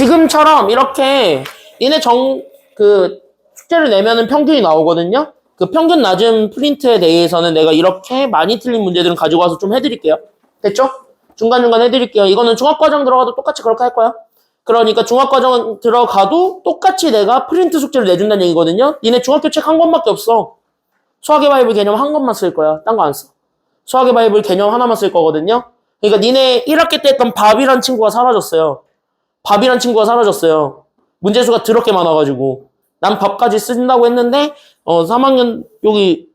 지금처럼 이렇게 니네 숙제를 내면은 평균이 나오거든요. 그 평균 낮은 프린트에 대해서는 내가 이렇게 많이 틀린 문제들은 가지고 와서 좀 해드릴게요. 됐죠? 중간중간 해드릴게요. 이거는 중학과정 들어가도 똑같이 그렇게 할 거야. 그러니까 중학과정 들어가도 똑같이 내가 프린트 숙제를 내준다는 얘기거든요. 니네 중학교 책 한 권밖에 없어. 수학의 바이블 개념 한 권만 쓸 거야. 딴 거 안 써. 수학의 바이블 개념 하나만 쓸 거거든요. 그러니까 니네 1학기 때 했던 밥이란 친구가 사라졌어요. 밥이란 친구가 사라졌어요. 문제수가 더럽게 많아가지고. 난 밥까지 쓴다고 했는데 3학년 여기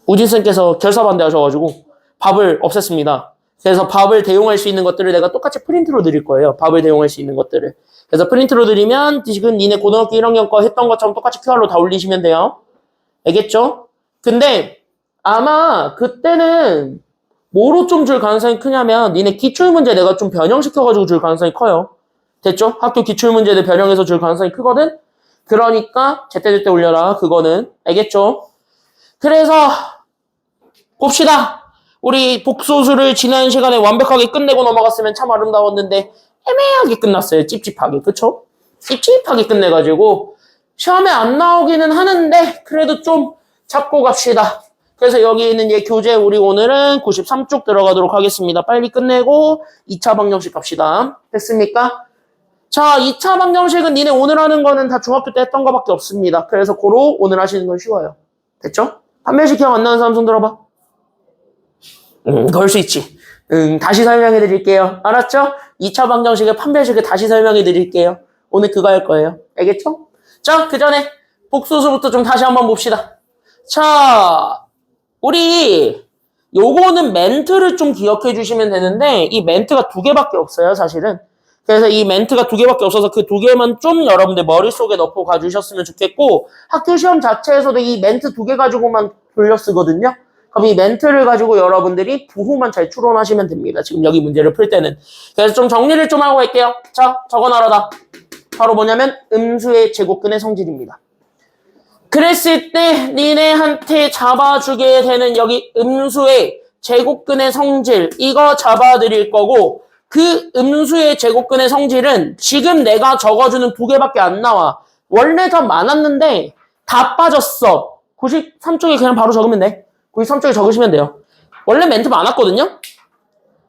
우진쌤께서 결사반대 하셔가지고 밥을 없앴습니다. 그래서 밥을 대용할 수 있는 것들을 내가 똑같이 프린트로 드릴 거예요. 밥을 대용할 수 있는 것들을. 그래서 프린트로 드리면 지금 니네 고등학교 1학년 거 했던 것처럼 똑같이 QR로 다 올리시면 돼요. 알겠죠? 근데 아마 그때는 뭐로 좀 줄 가능성이 크냐면 니네 기출문제 내가 좀 변형시켜가지고 줄 가능성이 커요. 됐죠? 학교 기출문제들 변형해서 줄 가능성이 크거든? 그러니까 제때제때 올려라. 그거는. 알겠죠? 그래서 봅시다. 우리 복소수를 지난 시간에 완벽하게 끝내고 넘어갔으면 참 아름다웠는데 애매하게 끝났어요. 찝찝하게. 그쵸? 찝찝하게 끝내가지고 시험에 안 나오기는 하는데 그래도 좀 잡고 갑시다. 그래서 여기 있는 얘 교재 우리 오늘은 93쪽 들어가도록 하겠습니다. 빨리 끝내고 2차 방정식 갑시다. 됐습니까? 자, 2차 방정식은 니네 오늘 하는 거는 다 중학교 때 했던 거밖에 없습니다. 그래서 고로 오늘 하시는 건 쉬워요. 됐죠? 판별식 기억 안 나는 사람 손 들어봐. 그럴 수 있지. 다시 설명해 드릴게요. 알았죠? 2차 방정식의 판별식을 다시 설명해 드릴게요. 오늘 그거 할 거예요. 알겠죠? 자, 그 전에 복소수부터 좀 다시 한번 봅시다. 자, 우리 요거는 멘트를 좀 기억해 주시면 되는데 이 멘트가 2개밖에 없어요, 사실은. 그래서 이 멘트가 2개밖에 없어서 그 2개만 좀 여러분들 머릿속에 넣고 가주셨으면 좋겠고 학교 시험 자체에서도 이 멘트 2개 가지고만 돌려 쓰거든요. 그럼 이 멘트를 가지고 여러분들이 부호만 잘 추론하시면 됩니다. 지금 여기 문제를 풀 때는. 그래서 좀 정리를 좀 하고 갈게요. 자, 적어놔라. 바로 뭐냐면 음수의 제곱근의 성질입니다. 그랬을 때 니네한테 잡아주게 되는 여기 음수의 제곱근의 성질 이거 잡아드릴 거고 그 음수의 제곱근의 성질은 지금 내가 적어주는 2개밖에 안 나와. 원래 더 많았는데 다 빠졌어. 93쪽에 그냥 바로 적으면 돼. 93쪽에 적으시면 돼요. 원래 멘트 많았거든요.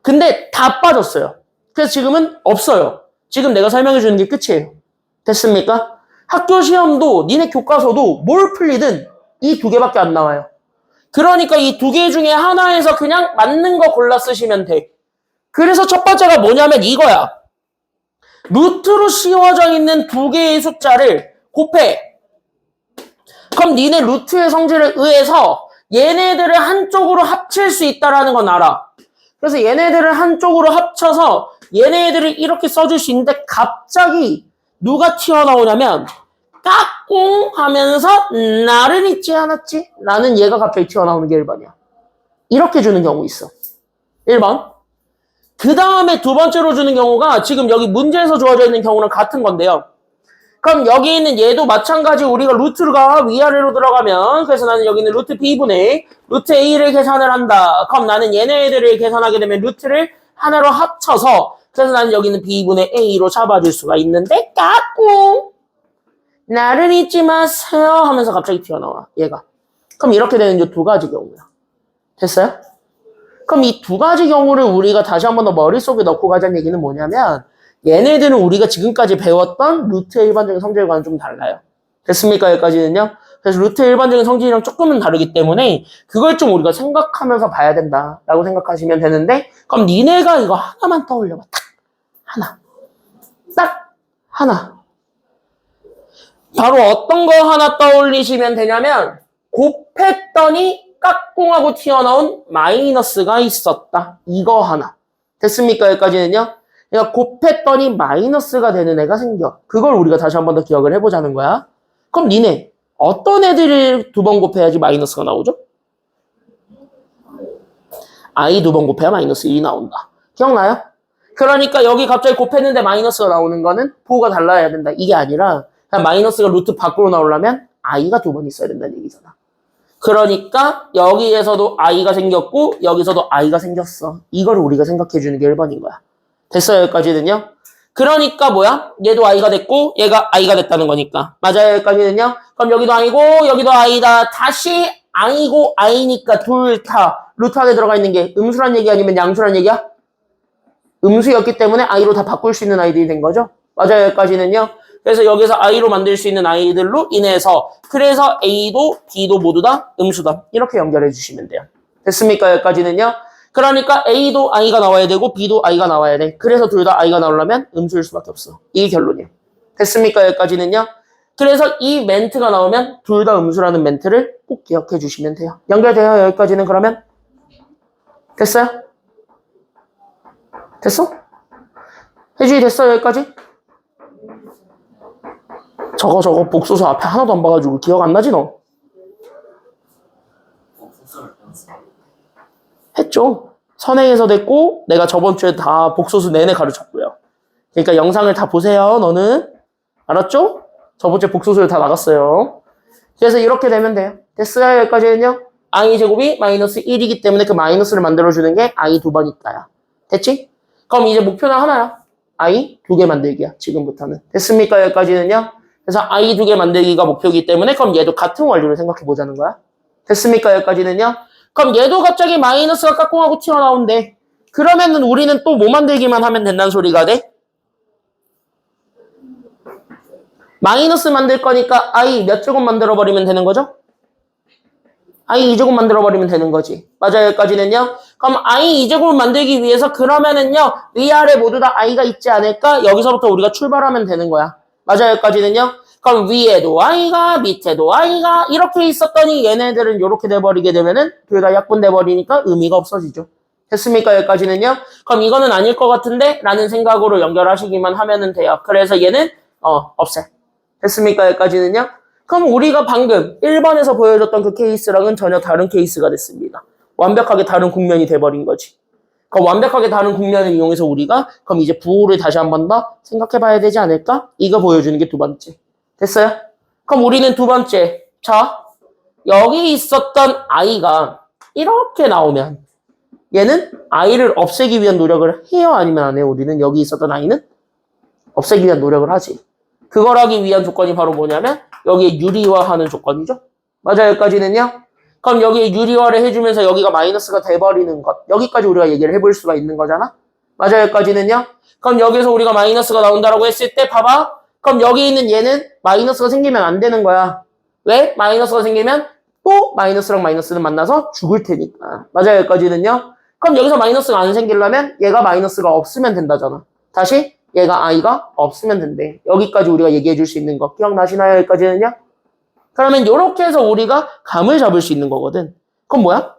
근데 다 빠졌어요. 그래서 지금은 없어요. 지금 내가 설명해 주는 게 끝이에요. 됐습니까? 학교 시험도 니네 교과서도 뭘 풀리든 이 2개밖에 안 나와요. 그러니까 이 2개 중에 하나에서 그냥 맞는 거 골라 쓰시면 돼. 그래서 첫 번째가 뭐냐면 이거야. 루트로 씌워져 있는 2개의 숫자를 곱해. 그럼 니네 루트의 성질에 의해서 얘네들을 한쪽으로 합칠 수 있다는 건 알아. 그래서 얘네들을 한쪽으로 합쳐서 얘네들을 이렇게 써줄 수 있는데 갑자기 누가 튀어나오냐면 까꿍 하면서 나를 잊지 않았지? 라는 얘가 갑자기 튀어나오는 게 1번이야. 이렇게 주는 경우 있어. 1번. 그 다음에 2번째로 주는 경우가 지금 여기 문제에서 주어져 있는 경우랑 같은 건데요. 그럼 여기 있는 얘도 마찬가지 우리가 루트가 위아래로 들어가면 그래서 나는 여기 있는 루트 b분의 루트 a를 계산을 한다. 그럼 나는 얘네들을 계산하게 되면 루트를 하나로 합쳐서 그래서 나는 여기 있는 b분의 a로 잡아줄 수가 있는데 까꿍 나를 잊지 마세요 하면서 갑자기 튀어나와 얘가. 그럼 이렇게 되는 이 2가지 경우야. 됐어요? 그럼 이 2가지 경우를 우리가 다시 한 번 더 머릿속에 넣고 가자는 얘기는 뭐냐면 얘네들은 우리가 지금까지 배웠던 루트의 일반적인 성질과는 좀 달라요. 됐습니까? 여기까지는요. 그래서 루트의 일반적인 성질이랑 조금은 다르기 때문에 그걸 좀 우리가 생각하면서 봐야 된다라고 생각하시면 되는데 그럼 니네가 이거 하나만 떠올려봐. 딱 하나. 딱 하나. 바로 어떤 거 하나 떠올리시면 되냐면 곱했더니 깍꿍하고 튀어나온 마이너스가 있었다. 이거 하나. 됐습니까? 여기까지는요. 그러니까 곱했더니 마이너스가 되는 애가 생겨. 그걸 우리가 다시 한 번 더 기억을 해보자는 거야. 그럼 니네 어떤 애들을 2번 곱해야지 마이너스가 나오죠? i 2번 곱해야 마이너스 1이 나온다. 기억나요? 그러니까 여기 갑자기 곱했는데 마이너스가 나오는 거는 부호가 달라야 된다. 이게 아니라 그냥 마이너스가 루트 밖으로 나오려면 i가 2번 있어야 된다는 얘기잖아. 그러니까 여기에서도 i가 생겼고 여기서도 i가 생겼어. 이걸 우리가 생각해 주는 게 1번인 거야. 됐어요? 여기까지는요? 그러니까 뭐야? 얘도 i가 됐고 얘가 i가 됐다는 거니까. 맞아요, 여기까지는요? 그럼 여기도 i고 여기도 i다. 다시 i고 i니까 둘 다 루트 안에 들어가 있는 게 음수란 얘기 아니면 양수란 얘기야? 음수였기 때문에 i로 다 바꿀 수 있는 아이들이 된 거죠? 맞아요, 여기까지는요? 그래서 여기서 i로 만들 수 있는 아이들로 인해서 그래서 a도 b도 모두 다 음수다. 이렇게 연결해 주시면 돼요. 됐습니까, 여기까지는요? 그러니까 A도 I가 나와야 되고 B도 I가 나와야 돼. 그래서 둘 다 I가 나오려면 음수일 수밖에 없어. 이게 결론이에요. 됐습니까? 여기까지는요. 그래서 이 멘트가 나오면 둘 다 음수라는 멘트를 꼭 기억해 주시면 돼요. 연결돼요? 여기까지는 그러면? 됐어요? 됐어? 혜준이 됐어? 여기까지? 저거 복소수 앞에 하나도 안 봐가지고 기억 안 나지 너? 했죠. 선행에서 됐고 내가 저번 주에 다 복소수 내내 가르쳤고요. 그러니까 영상을 다 보세요. 너는 알았죠? 저번 주에 복소수를 다 나갔어요. 그래서 이렇게 되면 돼요. 됐어요? 여기까지는요. i 제곱이 마이너스 1이기 때문에 그 마이너스를 만들어주는 게 i 두 번이니까요. 됐지? 그럼 이제 목표는 하나야. i 두 개 만들기야. 지금부터는. 됐습니까? 여기까지는요. 그래서 i 두 개 만들기가 목표이기 때문에 그럼 얘도 같은 원리로 생각해 보자는 거야. 됐습니까? 여기까지는요. 그럼 얘도 갑자기 마이너스가 까꿍하고 튀어나온대. 그러면은 우리는 또 뭐 만들기만 하면 된다는 소리가 돼? 마이너스 만들 거니까 i 몇 제곱 만들어버리면 되는 거죠? i 2제곱 만들어버리면 되는 거지. 맞아요, 여기까지는요? 그럼 i 2제곱을 만들기 위해서 그러면은요, 위아래 모두 다 i가 있지 않을까? 여기서부터 우리가 출발하면 되는 거야. 맞아요, 여기까지는요? 그럼 위에도 i가 밑에도 i가 이렇게 있었더니 얘네들은 이렇게 돼버리게 되면은 둘 다 약분돼버리니까 의미가 없어지죠. 됐습니까? 여기까지는요? 그럼 이거는 아닐 것 같은데? 라는 생각으로 연결하시기만 하면 돼요. 그래서 얘는 없애. 됐습니까? 여기까지는요? 그럼 우리가 방금 1번에서 보여줬던 그 케이스랑은 전혀 다른 케이스가 됐습니다. 완벽하게 다른 국면이 돼버린 거지. 그럼 완벽하게 다른 국면을 이용해서 우리가 그럼 이제 부호를 다시 한 번 더 생각해봐야 되지 않을까? 이거 보여주는 게 두 번째. 됐어요? 그럼 우리는 두 번째. 자, 여기 있었던 i가 이렇게 나오면 얘는 i를 없애기 위한 노력을 해요? 아니면 안 해요? 우리는 여기 있었던 i는 없애기 위한 노력을 하지. 그걸 하기 위한 조건이 바로 뭐냐면 여기에 유리화하는 조건이죠. 맞아요, 여기까지는요? 그럼 여기에 유리화를 해주면서 여기가 마이너스가 돼버리는 것. 여기까지 우리가 얘기를 해볼 수가 있는 거잖아? 맞아요, 여기까지는요? 그럼 여기서 우리가 마이너스가 나온다라고 했을 때 봐봐. 그럼 여기 있는 얘는 마이너스가 생기면 안 되는 거야. 왜? 마이너스가 생기면 또 마이너스랑 마이너스는 만나서 죽을 테니까. 맞아요, 여기까지는요? 그럼 여기서 마이너스가 안 생기려면 얘가 마이너스가 없으면 된다잖아. 다시 얘가 i가 없으면 된대. 여기까지 우리가 얘기해 줄 수 있는 거 기억나시나요? 여기까지는요? 그러면 이렇게 해서 우리가 감을 잡을 수 있는 거거든. 그럼 뭐야?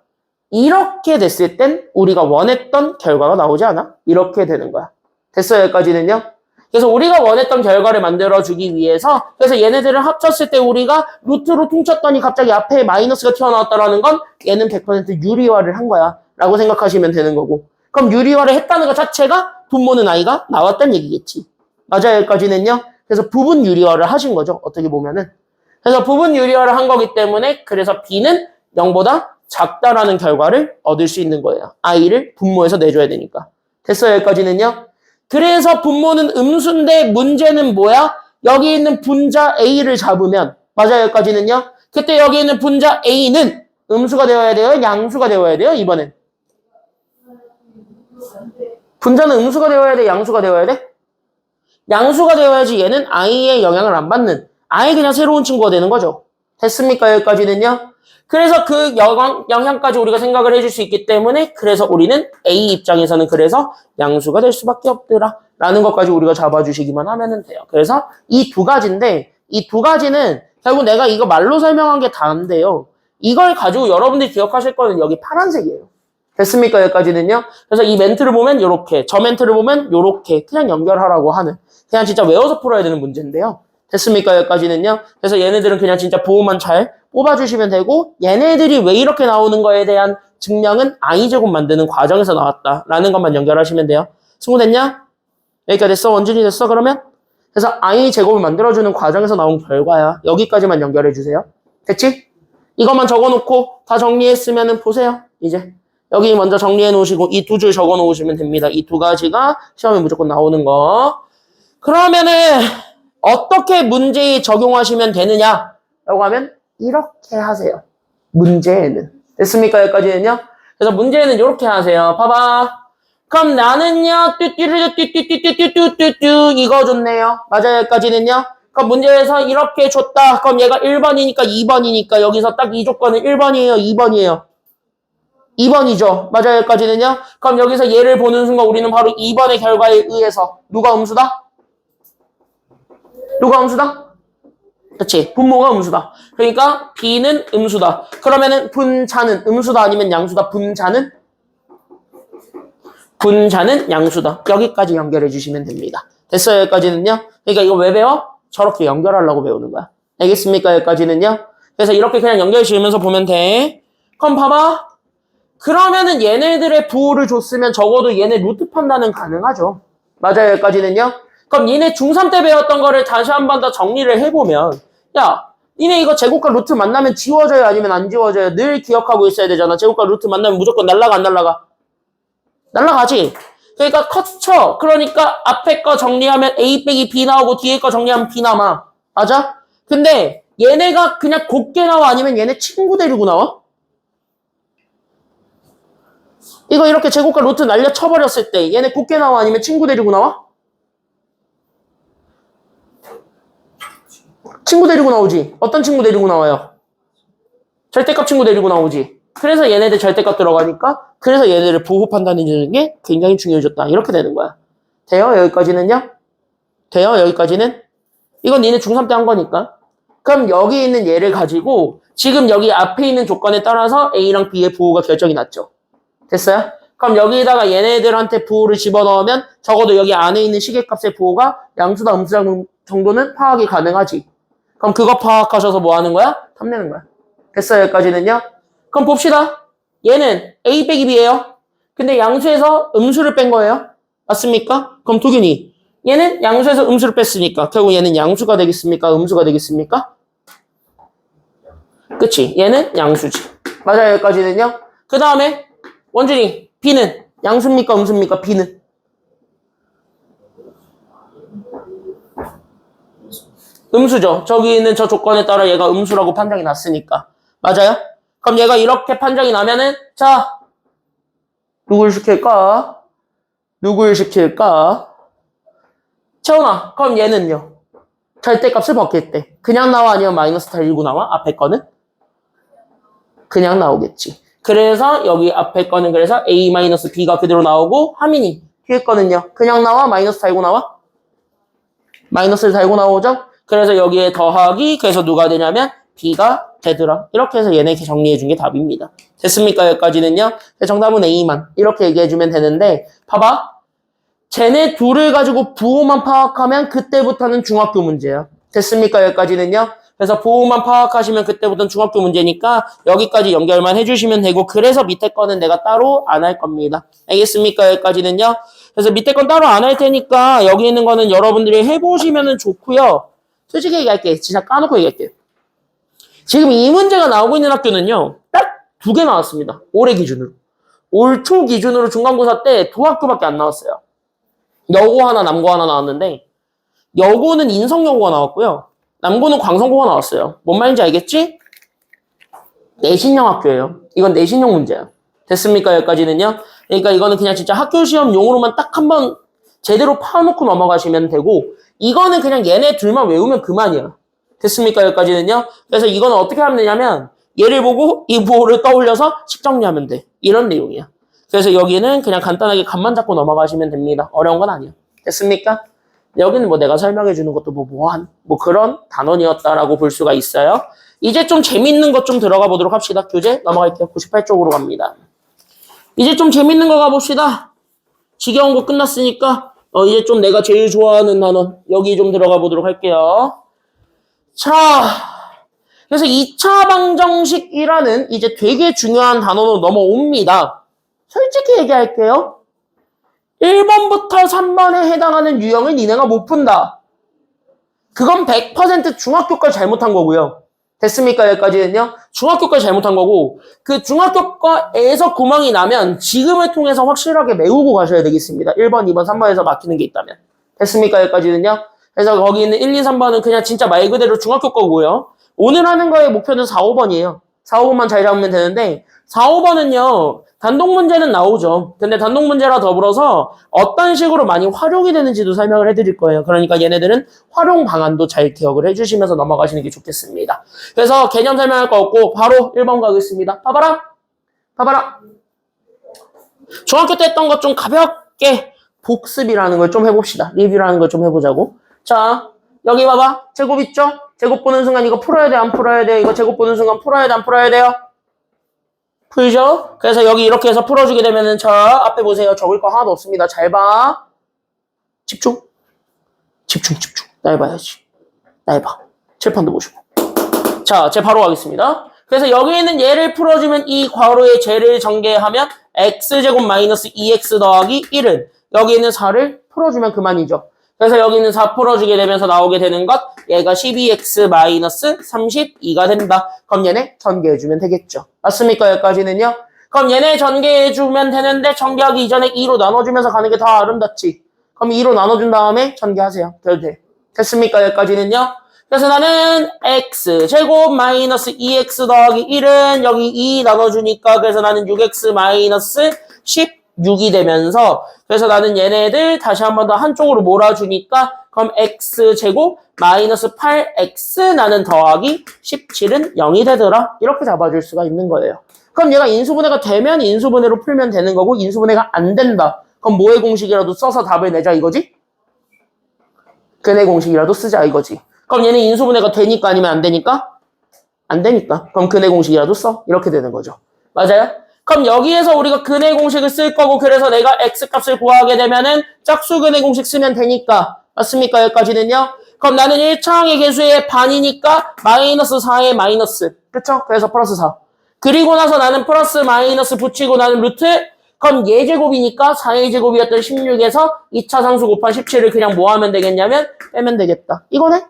이렇게 됐을 땐 우리가 원했던 결과가 나오지 않아? 이렇게 되는 거야. 됐어요? 여기까지는요? 그래서 우리가 원했던 결과를 만들어주기 위해서 그래서 얘네들을 합쳤을 때 우리가 루트로 퉁쳤더니 갑자기 앞에 마이너스가 튀어나왔다라는 건 얘는 100% 유리화를 한 거야 라고 생각하시면 되는 거고 그럼 유리화를 했다는 것 자체가 분모는 i가 나왔다는 얘기겠지. 맞아요, 여기까지는요? 그래서 부분 유리화를 하신 거죠, 어떻게 보면은. 그래서 부분 유리화를 한 거기 때문에 그래서 b는 0보다 작다라는 결과를 얻을 수 있는 거예요. i를 분모해서 내줘야 되니까. 됐어요, 여기까지는요? 그래서 분모는 음수인데 문제는 뭐야? 여기 있는 분자 a를 잡으면 맞아요, 여기까지는요? 그때 여기 있는 분자 a는 음수가 되어야 돼요? 양수가 되어야 돼요? 이번엔. 분자는 음수가 되어야 돼? 양수가 되어야 돼? 양수가 되어야지 얘는 i의 영향을 안 받는 아예 그냥 새로운 친구가 되는 거죠. 됐습니까? 여기까지는요? 그래서 그 영향까지 우리가 생각을 해줄 수 있기 때문에 그래서 우리는 A 입장에서는 그래서 양수가 될 수밖에 없더라 라는 것까지 우리가 잡아주시기만 하면 돼요. 그래서 이 두 가지인데 이 두 가지는 결국 내가 이거 말로 설명한 게 다인데요. 이걸 가지고 여러분들이 기억하실 거는 여기 파란색이에요. 됐습니까? 여기까지는요? 그래서 이 멘트를 보면 요렇게 저 멘트를 보면 요렇게 그냥 연결하라고 하는 그냥 진짜 외워서 풀어야 되는 문제인데요. 됐습니까? 여기까지는요? 그래서 얘네들은 그냥 진짜 보호만 잘 뽑아주시면 되고 얘네들이 왜 이렇게 나오는 거에 대한 증명은 i제곱 만드는 과정에서 나왔다라는 것만 연결하시면 돼요. 승부됐냐? 여기까지 됐어? 원준이 됐어? 그러면? 그래서 i제곱을 만들어주는 과정에서 나온 결과야. 여기까지만 연결해주세요. 됐지? 이것만 적어놓고 다 정리했으면 보세요. 이제 여기 먼저 정리해 놓으시고 이 두 줄 적어 놓으시면 됩니다. 이 두 가지가 시험에 무조건 나오는 거. 그러면은 어떻게 문제에 적용하시면 되느냐라고 하면 이렇게 하세요. 문제에는. 됐습니까? 여기까지는요? 그래서 문제는 이렇게 하세요. 봐봐. 그럼 나는요, 뚜뚜뚜뚜뚜뚜뚜뚜뚜뚜 이거 줬네요. 맞아요, 여기까지는요? 그럼 문제에서 이렇게 줬다. 그럼 얘가 1번이니까 2번이니까 여기서 딱 이 조건은 1번이에요, 2번이에요? 2번이죠. 맞아요, 여기까지는요? 그럼 여기서 얘를 보는 순간 우리는 바로 2번의 결과에 의해서 누가 음수다? 누가 음수다? 그치, 분모가 음수다. 그러니까 B는 음수다. 그러면은 분자는 음수다 아니면 양수다? 분자는 양수다. 여기까지 연결해 주시면 됩니다. 됐어요, 여기까지는요? 그러니까 이거 왜 배워? 저렇게 연결하려고 배우는 거야. 알겠습니까, 여기까지는요? 그래서 이렇게 그냥 연결 지으면서 보면 돼. 그럼 봐봐. 그러면은 얘네들의 부호를 줬으면 적어도 얘네 루트 판단은 가능하죠. 맞아요, 여기까지는요? 그럼 니네 중3 때 배웠던 거를 다시 한 번 더 정리를 해보면, 야, 니네 이거 제곱과 루트 만나면 지워져요, 아니면 안 지워져요? 늘 기억하고 있어야 되잖아. 제곱과 루트 만나면 무조건 날라가, 안 날라가? 날라가지. 그러니까 컸죠. 그러니까 앞에 거 정리하면 A 빼기 B 나오고 뒤에 거 정리하면 B 남아. 맞아? 근데 얘네가 그냥 곱게 나와 아니면 얘네 친구 데리고 나와? 이거 이렇게 제곱과 루트 날려 쳐버렸을 때 얘네 곱게 나와 아니면 친구 데리고 나와? 친구 데리고 나오지. 어떤 친구 데리고 나와요? 절대값 친구 데리고 나오지. 그래서 얘네들 절대값 들어가니까 그래서 얘네를 부호 판단해주는 게 굉장히 중요해졌다. 이렇게 되는 거야. 돼요? 여기까지는요? 돼요? 여기까지는? 이건 니네 중3 때 한 거니까. 그럼 여기 있는 얘를 가지고 지금 여기 앞에 있는 조건에 따라서 A랑 B의 부호가 결정이 났죠. 됐어요? 그럼 여기다가 얘네들한테 부호를 집어넣으면 적어도 여기 안에 있는 시계값의 부호가 양수다 음수다 정도는 파악이 가능하지. 그럼 그거 파악하셔서 뭐 하는 거야? 탐내는 거야. 됐어요? 여기까지는요? 그럼 봅시다. 얘는 A 빼기 B예요. 근데 양수에서 음수를 뺀 거예요. 맞습니까? 그럼 도균이 얘는 양수에서 음수를 뺐으니까 결국 얘는 양수가 되겠습니까? 음수가 되겠습니까? 그치? 얘는 양수지. 맞아요. 여기까지는요? 그 다음에 원준이 B는 양수입니까? 음수입니까? B는? 음수죠. 저기 있는 저 조건에 따라 얘가 음수라고 판정이 났으니까. 맞아요? 그럼 얘가 이렇게 판정이 나면은 자 누굴 시킬까? 누굴 시킬까? 채원아 그럼 얘는요? 절대값을 벗길 때 그냥 나와 아니면 마이너스 달리고 나와? 앞에 거는? 그냥 나오겠지. 그래서 여기 앞에 거는 그래서 A-B가 그대로 나오고 하민이 뒤에 거는요? 그냥 나와? 마이너스 달고 나와? 마이너스를 달고 나오죠? 그래서 여기에 더하기 그래서 누가 되냐면 B가 되더라. 이렇게 해서 얘네 정리해준 게 답입니다. 됐습니까? 여기까지는요? 정답은 A만 이렇게 얘기해주면 되는데 봐봐. 쟤네 둘을 가지고 부호만 파악하면 그때부터는 중학교 문제야. 됐습니까? 여기까지는요? 그래서 부호만 파악하시면 그때부터는 중학교 문제니까 여기까지 연결만 해주시면 되고 그래서 밑에 거는 내가 따로 안 할 겁니다. 알겠습니까? 여기까지는요? 그래서 밑에 건 따로 안 할 테니까 여기 있는 거는 여러분들이 해보시면 좋고요. 솔직히 얘기할게. 진짜 까놓고 얘기할게요. 지금 이 문제가 나오고 있는 학교는요. 딱 2개 나왔습니다. 올해 기준으로. 올 초 기준으로 중간고사 때 2학교밖에 안 나왔어요. 여고 하나, 남고 하나 나왔는데 여고는 인성여고가 나왔고요. 남고는 광성고가 나왔어요. 뭔 말인지 알겠지? 내신형 학교예요. 이건 내신형 문제야. 됐습니까? 여기까지는요. 그러니까 이거는 그냥 진짜 학교 시험용으로만 딱 한번 제대로 파놓고 넘어가시면 되고 이거는 그냥 얘네 둘만 외우면 그만이야. 됐습니까? 여기까지는요. 그래서 이거는 어떻게 하면 되냐면 얘를 보고 이 부호를 떠올려서 식 정리하면 돼. 이런 내용이야. 그래서 여기는 그냥 간단하게 감만 잡고 넘어가시면 됩니다. 어려운 건 아니야. 됐습니까? 여기는 뭐 내가 설명해 주는 것도 뭐 그런 단원이었다라고 볼 수가 있어요. 이제 좀 재밌는 것 좀 들어가 보도록 합시다. 교재 넘어갈게요. 98쪽으로 갑니다. 이제 좀 재밌는 거 가봅시다. 지겨운 거 끝났으니까 이제 좀 내가 제일 좋아하는 단원 여기 좀 들어가 보도록 할게요. 자, 그래서 2차 방정식이라는 이제 되게 중요한 단원으로 넘어옵니다. 솔직히 얘기할게요. 1번부터 3번에 해당하는 유형을 니네가 못 푼다. 그건 100% 중학교 걸 잘못한 거고요. 됐습니까? 여기까지는요. 중학교 걸 잘못한 거고 그 중학교 거에서 구멍이 나면 지금을 통해서 확실하게 메우고 가셔야 되겠습니다. 1번, 2번, 3번에서 막히는 게 있다면. 됐습니까? 여기까지는요? 그래서 거기 있는 1, 2, 3번은 그냥 진짜 말 그대로 중학교 거고요. 오늘 하는 거의 목표는 4, 5번이에요. 4, 5번만 잘 잡으면 되는데 4, 5번은요. 단독 문제는 나오죠. 근데 단독 문제라 더불어서 어떤 식으로 많이 활용이 되는지도 설명을 해드릴 거예요. 그러니까 얘네들은 활용 방안도 잘 기억을 해주시면서 넘어가시는 게 좋겠습니다. 그래서 개념 설명할 거 없고 바로 1번 가겠습니다. 봐봐라. 봐봐라. 중학교 때 했던 것 좀 가볍게 복습이라는 걸 좀 해봅시다. 리뷰라는 걸 좀 해보자고. 자, 여기 봐봐. 제곱 있죠? 제곱 보는 순간 이거 풀어야 돼, 안 풀어야 돼? 이거 제곱 보는 순간 풀어야 돼, 안 풀어야 돼요? 풀죠? 그래서 여기 이렇게 해서 풀어주게 되면은 자, 앞에 보세요. 적을 거 하나도 없습니다. 잘 봐. 집중. 집중, 집중. 날 봐야지. 날 봐. 칠판도 보시고. 자, 제 바로 가겠습니다. 그래서 여기 있는 얘를 풀어주면 이 괄호의 제를 전개하면 x제곱 마이너스 2x 더하기 1은 여기 있는 4를 풀어주면 그만이죠. 그래서 여기 있는 4 풀어주게 되면서 나오게 되는 것 얘가 12x 마이너스 32가 된다. 그럼 얘네 전개해주면 되겠죠. 맞습니까? 여기까지는요. 그럼 얘네 전개해주면 되는데 전개하기 이전에 2로 나눠주면서 가는 게 더 아름답지. 그럼 2로 나눠준 다음에 전개하세요. 돼도 돼. 됐습니까? 여기까지는요. 그래서 나는 x제곱 마이너스 2x 더하기 1은 여기 2 나눠주니까 그래서 나는 6x 마이너스 16이 되면서 그래서 나는 얘네들 다시 한 번 더 한쪽으로 몰아주니까 그럼 x제곱 마이너스 8x 나는 더하기 17은 0이 되더라. 이렇게 잡아줄 수가 있는 거예요. 그럼 얘가 인수분해가 되면 인수분해로 풀면 되는 거고 인수분해가 안 된다. 그럼 뭐의 공식이라도 써서 답을 내자 이거지? 근의 공식이라도 쓰자 이거지. 그럼 얘는 인수분해가 되니까 아니면 안 되니까? 안 되니까. 그럼 근의 공식이라도 써. 이렇게 되는 거죠. 맞아요? 그럼 여기에서 우리가 근의 공식을 쓸 거고 그래서 내가 x값을 구하게 되면은 짝수근의 공식 쓰면 되니까. 맞습니까? 여기까지는요. 그럼 나는 1차항의 개수의 반이니까 마이너스 4의 마이너스. 그쵸? 그래서 플러스 4. 그리고 나서 나는 플러스 마이너스 붙이고 나는 루트 그럼 얘 제곱이니까 4의 제곱이었던 16에서 2차 상수 곱한 17을 그냥 뭐 하면 되겠냐면 빼면 되겠다. 이거네?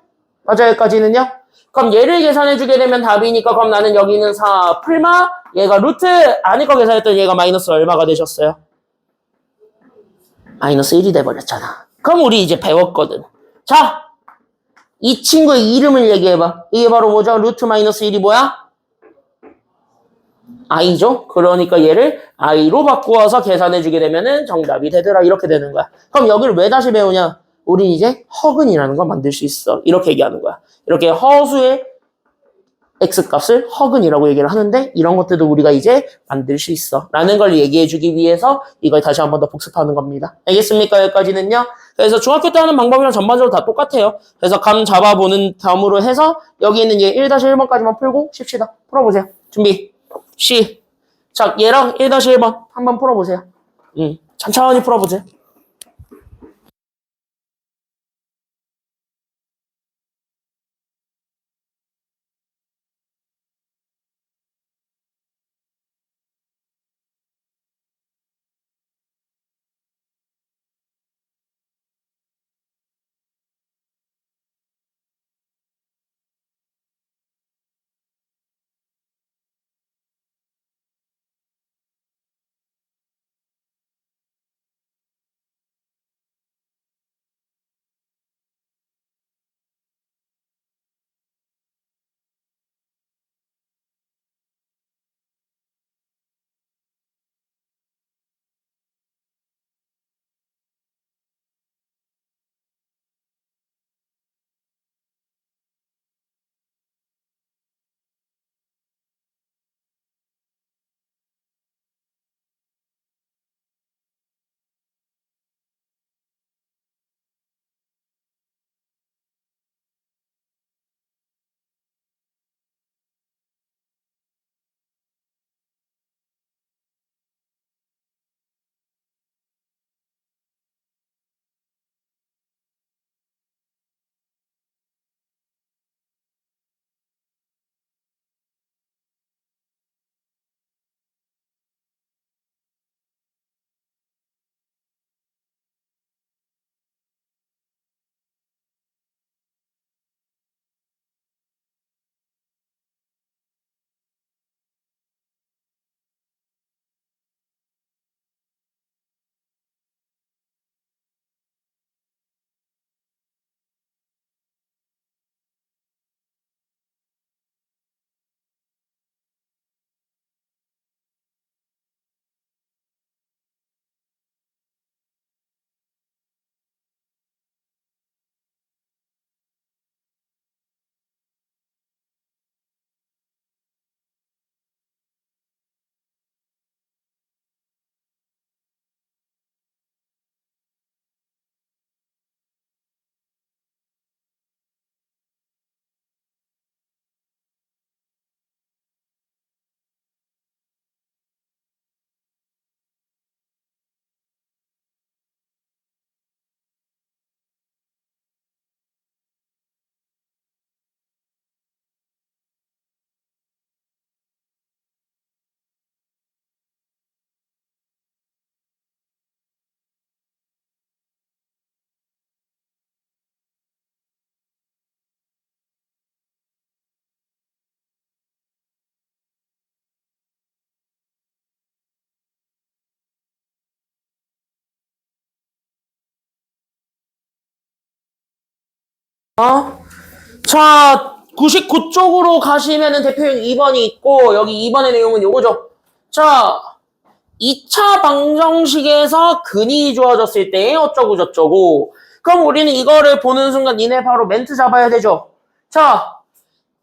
맞아요, 여기까지는요? 그럼 얘를 계산해주게 되면 답이니까 그럼 나는 여기는 4 풀마 얘가 루트 아닐 거 계산했더니 얘가 마이너스 얼마가 되셨어요? 마이너스 1이 돼버렸잖아. 그럼 우리 이제 배웠거든. 자, 이 친구의 이름을 얘기해봐. 이게 바로 뭐죠? 루트 마이너스 1이 뭐야? i죠? 그러니까 얘를 i로 바꾸어서 계산해주게 되면은 정답이 되더라. 이렇게 되는 거야. 그럼 여기를 왜 다시 배우냐? 우린 이제 허근이라는 걸 만들 수 있어. 이렇게 얘기하는 거야. 이렇게 허수의 x값을 허근이라고 얘기를 하는데 이런 것들도 우리가 이제 만들 수 있어. 라는 걸 얘기해주기 위해서 이걸 다시 한 번 더 복습하는 겁니다. 알겠습니까? 여기까지는요. 그래서 중학교 때 하는 방법이랑 전반적으로 다 똑같아요. 그래서 감 잡아보는 다음으로 해서 여기 있는 얘 1-1번까지만 풀고 쉽시다. 풀어보세요. 준비. 자, 얘랑 1-1번 한번 풀어보세요. 천천히 풀어보세요. 자, 99쪽으로 가시면은 대표형 2번이 있고, 여기 2번의 내용은 요거죠. 자, 2차 방정식에서 근이 주어졌을 때 어쩌고 저쩌고. 그럼 우리는 이거를 보는 순간 니네 바로 멘트 잡아야 되죠. 자,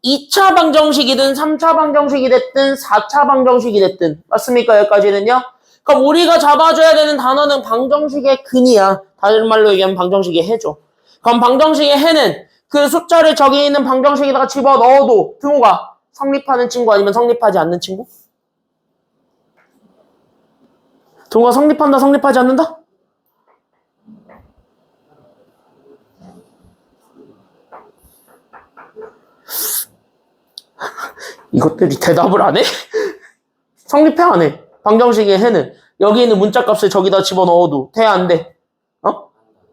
2차 방정식이든 3차 방정식이 됐든 4차 방정식이 됐든 맞습니까? 여기까지는요. 그럼 우리가 잡아줘야 되는 단어는 방정식의 근이야. 다른 말로 얘기하면 방정식의 해죠. 그럼 방정식의 해는 그 숫자를 저기 있는 방정식에다가 집어넣어도 등호가 성립하는 친구 아니면 성립하지 않는 친구? 등호가 성립한다, 성립하지 않는다? 이것들이 대답을 안 해? 성립해, 안 해? 방정식의 해는 여기 있는 문자값을 저기다 집어넣어도 돼, 안 돼? 어?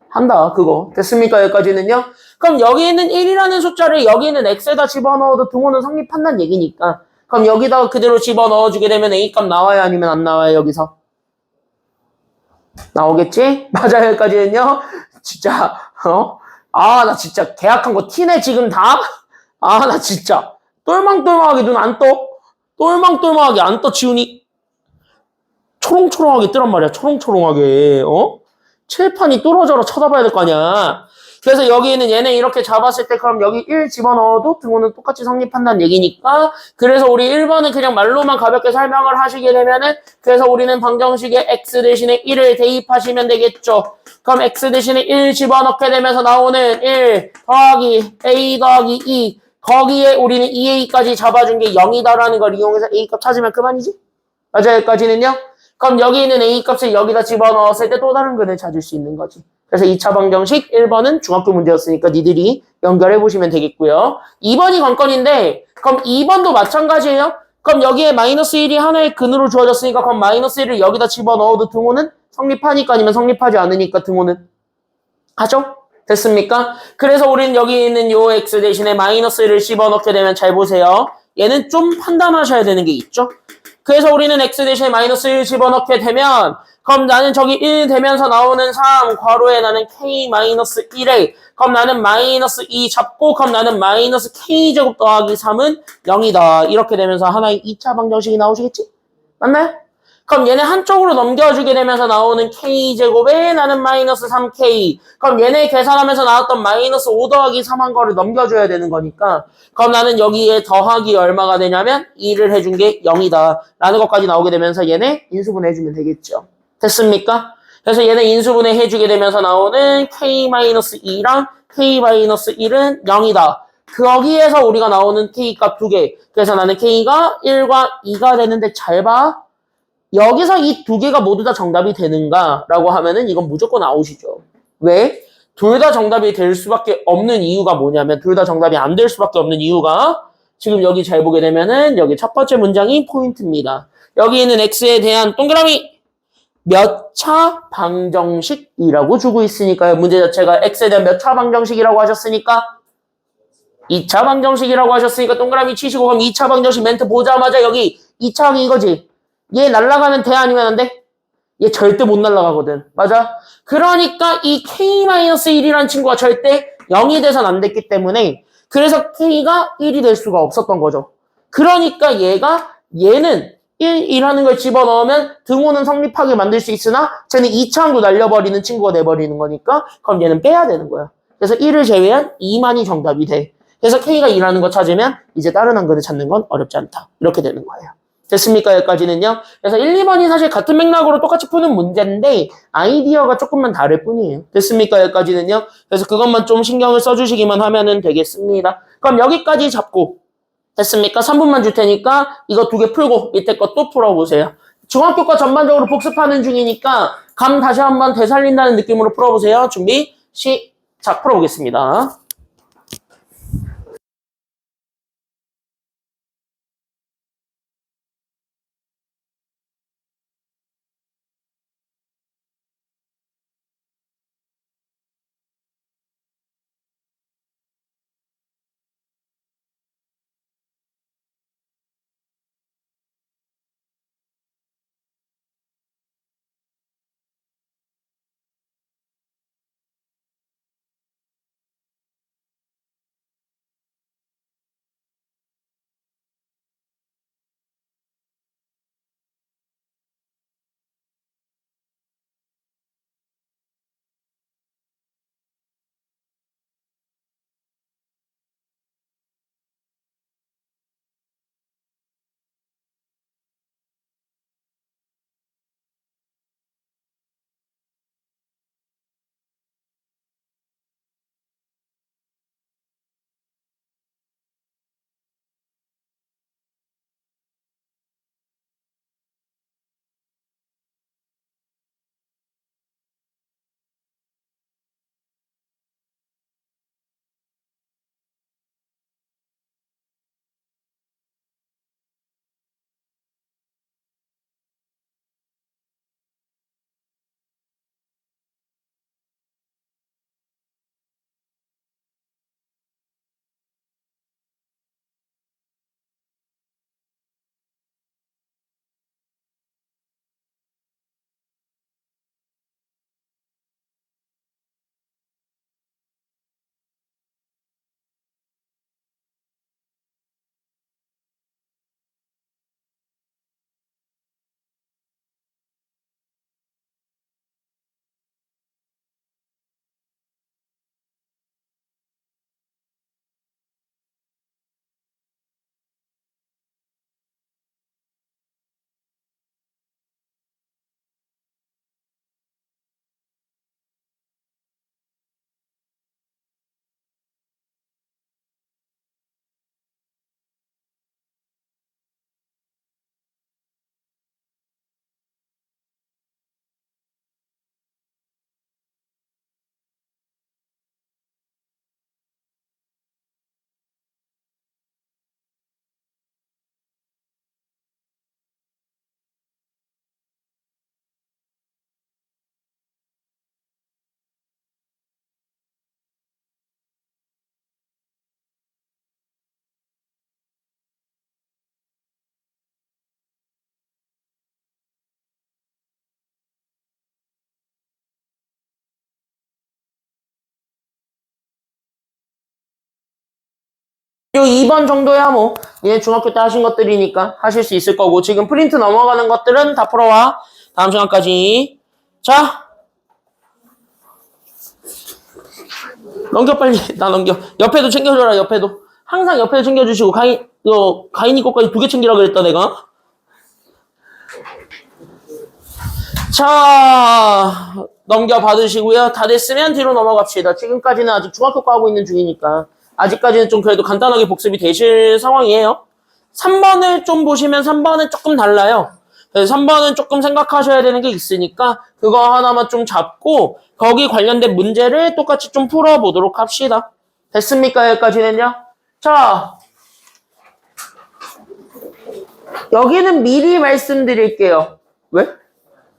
한다, 그거. 됐습니까? 여기까지는요? 그럼 여기 있는 1이라는 숫자를 여기 있는 x에다 집어넣어도 등호는 성립한다는 얘기니까. 그럼 여기다가 그대로 집어넣어주게 되면 a값 나와요? 아니면 안 나와요? 여기서? 나오겠지? 맞아요. 여기까지는요? 진짜, 아, 나 진짜 계약한 거 티내, 지금 다? 아, 나 진짜. 똘망똘망하게 눈 안 떠? 똘망똘망하게 안 떠, 지훈이? 초롱초롱하게 뜨란 말이야. 초롱초롱하게. 칠판이 뚫어져라 쳐다봐야 될 거 아니야. 그래서 여기는 얘네 이렇게 잡았을 때 그럼 여기 1 집어넣어도 등호는 똑같이 성립한다는 얘기니까 그래서 우리 1번은 그냥 말로만 가볍게 설명을 하시게 되면은 그래서 우리는 방정식에 x 대신에 1을 대입하시면 되겠죠. 그럼 x 대신에 1 집어넣게 되면서 나오는 1 더하기 a 더하기 2 거기에 우리는 2a까지 잡아준 게 0이다라는 걸 이용해서 a값 찾으면 그만이지? 맞아요. 여기까지는요? 그럼 여기 있는 a값을 여기다 집어넣었을 때 또 다른 근을 찾을 수 있는 거지. 그래서 2차 방정식 1번은 중학교 문제였으니까 니들이 연결해 보시면 되겠고요. 2번이 관건인데 그럼 2번도 마찬가지예요. 그럼 여기에 마이너스 1이 하나의 근으로 주어졌으니까 그럼 마이너스 1을 여기다 집어넣어도 등호는 성립하니까 아니면 성립하지 않으니까 등호는 하죠? 됐습니까? 그래서 우리는 여기 있는 요 x 대신에 마이너스 1을 집어넣게 되면 잘 보세요. 얘는 좀 판단하셔야 되는 게 있죠? 그래서 우리는 x 대신에 마이너스 1 집어넣게 되면 그럼 나는 저기 1 되면서 나오는 3 괄호에 나는 k-1에 그럼 나는 마이너스 2 잡고 그럼 나는 마이너스 k제곱 더하기 3은 0이다. 이렇게 되면서 하나의 2차 방정식이 나오시겠지? 맞나요? 그럼 얘네 한쪽으로 넘겨주게 되면서 나오는 k제곱에 나는 마이너스 3k. 그럼 얘네 계산하면서 나왔던 마이너스 5 더하기 3 한 거를 넘겨줘야 되는 거니까 그럼 나는 여기에 더하기 얼마가 되냐면 2를 해준 게 0이다. 라는 것까지 나오게 되면서 얘네 인수분해 해주면 되겠죠. 됐습니까? 그래서 얘네 인수분해 해주게 되면서 나오는 k-2랑 k-1은 0이다. 거기에서 우리가 나오는 k값 두 개. 그래서 나는 k가 1과 2가 되는데 잘 봐. 여기서 이 두 개가 모두 다 정답이 되는가라고 하면은 이건 무조건 아웃이죠. 왜? 둘 다 정답이 될 수밖에 없는 이유가 뭐냐면 둘 다 정답이 안 될 수밖에 없는 이유가 지금 여기 잘 보게 되면은 여기 첫 번째 문장이 포인트입니다. 여기 있는 x에 대한 동그라미 몇 차 방정식이라고 주고 있으니까요. 문제 자체가 x에 대한 몇 차 방정식이라고 하셨으니까 2차 방정식이라고 하셨으니까 동그라미 치시고 그럼 2차 방정식 멘트 보자마자 여기 2차항 이거지. 얘 날아가면 돼 아니면 안 돼? 얘 절대 못 날아가거든. 맞아? 그러니까 이 k-1이라는 친구가 절대 0이 돼선 안 됐기 때문에 그래서 k가 1이 될 수가 없었던 거죠. 그러니까 얘는 1이라는 걸 집어넣으면 등호는 성립하게 만들 수 있으나 쟤는 2차항도 날려버리는 친구가 돼버리는 거니까 그럼 얘는 빼야 되는 거야. 그래서 1을 제외한 2만이 정답이 돼. 그래서 k가 2라는 거 찾으면 이제 다른 한근을 찾는 건 어렵지 않다. 이렇게 되는 거예요. 됐습니까? 여기까지는요. 그래서 1, 2번이 사실 같은 맥락으로 똑같이 푸는 문제인데 아이디어가 조금만 다를 뿐이에요. 됐습니까? 여기까지는요. 그래서 그것만 좀 신경을 써주시기만 하면 되겠습니다. 그럼 여기까지 잡고 됐습니까? 3분만 줄 테니까 이거 두 개 풀고 밑에 거 또 풀어보세요. 중학교과 전반적으로 복습하는 중이니까 감 다시 한번 되살린다는 느낌으로 풀어보세요. 준비 시작. 풀어보겠습니다. 요 2번 정도야 뭐 얘 중학교 때 하신 것들이니까 하실 수 있을 거고 지금 프린트 넘어가는 것들은 다 풀어와. 다음 시간까지. 자 넘겨 빨리. 나 넘겨. 옆에도 챙겨줘라. 옆에도. 항상 옆에도 챙겨주시고 가인이 것까지 2개 챙기라 그랬다 내가. 자 넘겨받으시고요. 다 됐으면 뒤로 넘어갑시다. 지금까지는 아직 중학교 거 하고 있는 중이니까 아직까지는 좀 그래도 간단하게 복습이 되실 상황이에요. 3번을 좀 보시면 3번은 조금 달라요. 그래서 3번은 조금 생각하셔야 되는 게 있으니까 그거 하나만 좀 잡고 거기 관련된 문제를 똑같이 좀 풀어보도록 합시다. 됐습니까? 여기까지는요. 자 여기는 미리 말씀드릴게요. 왜?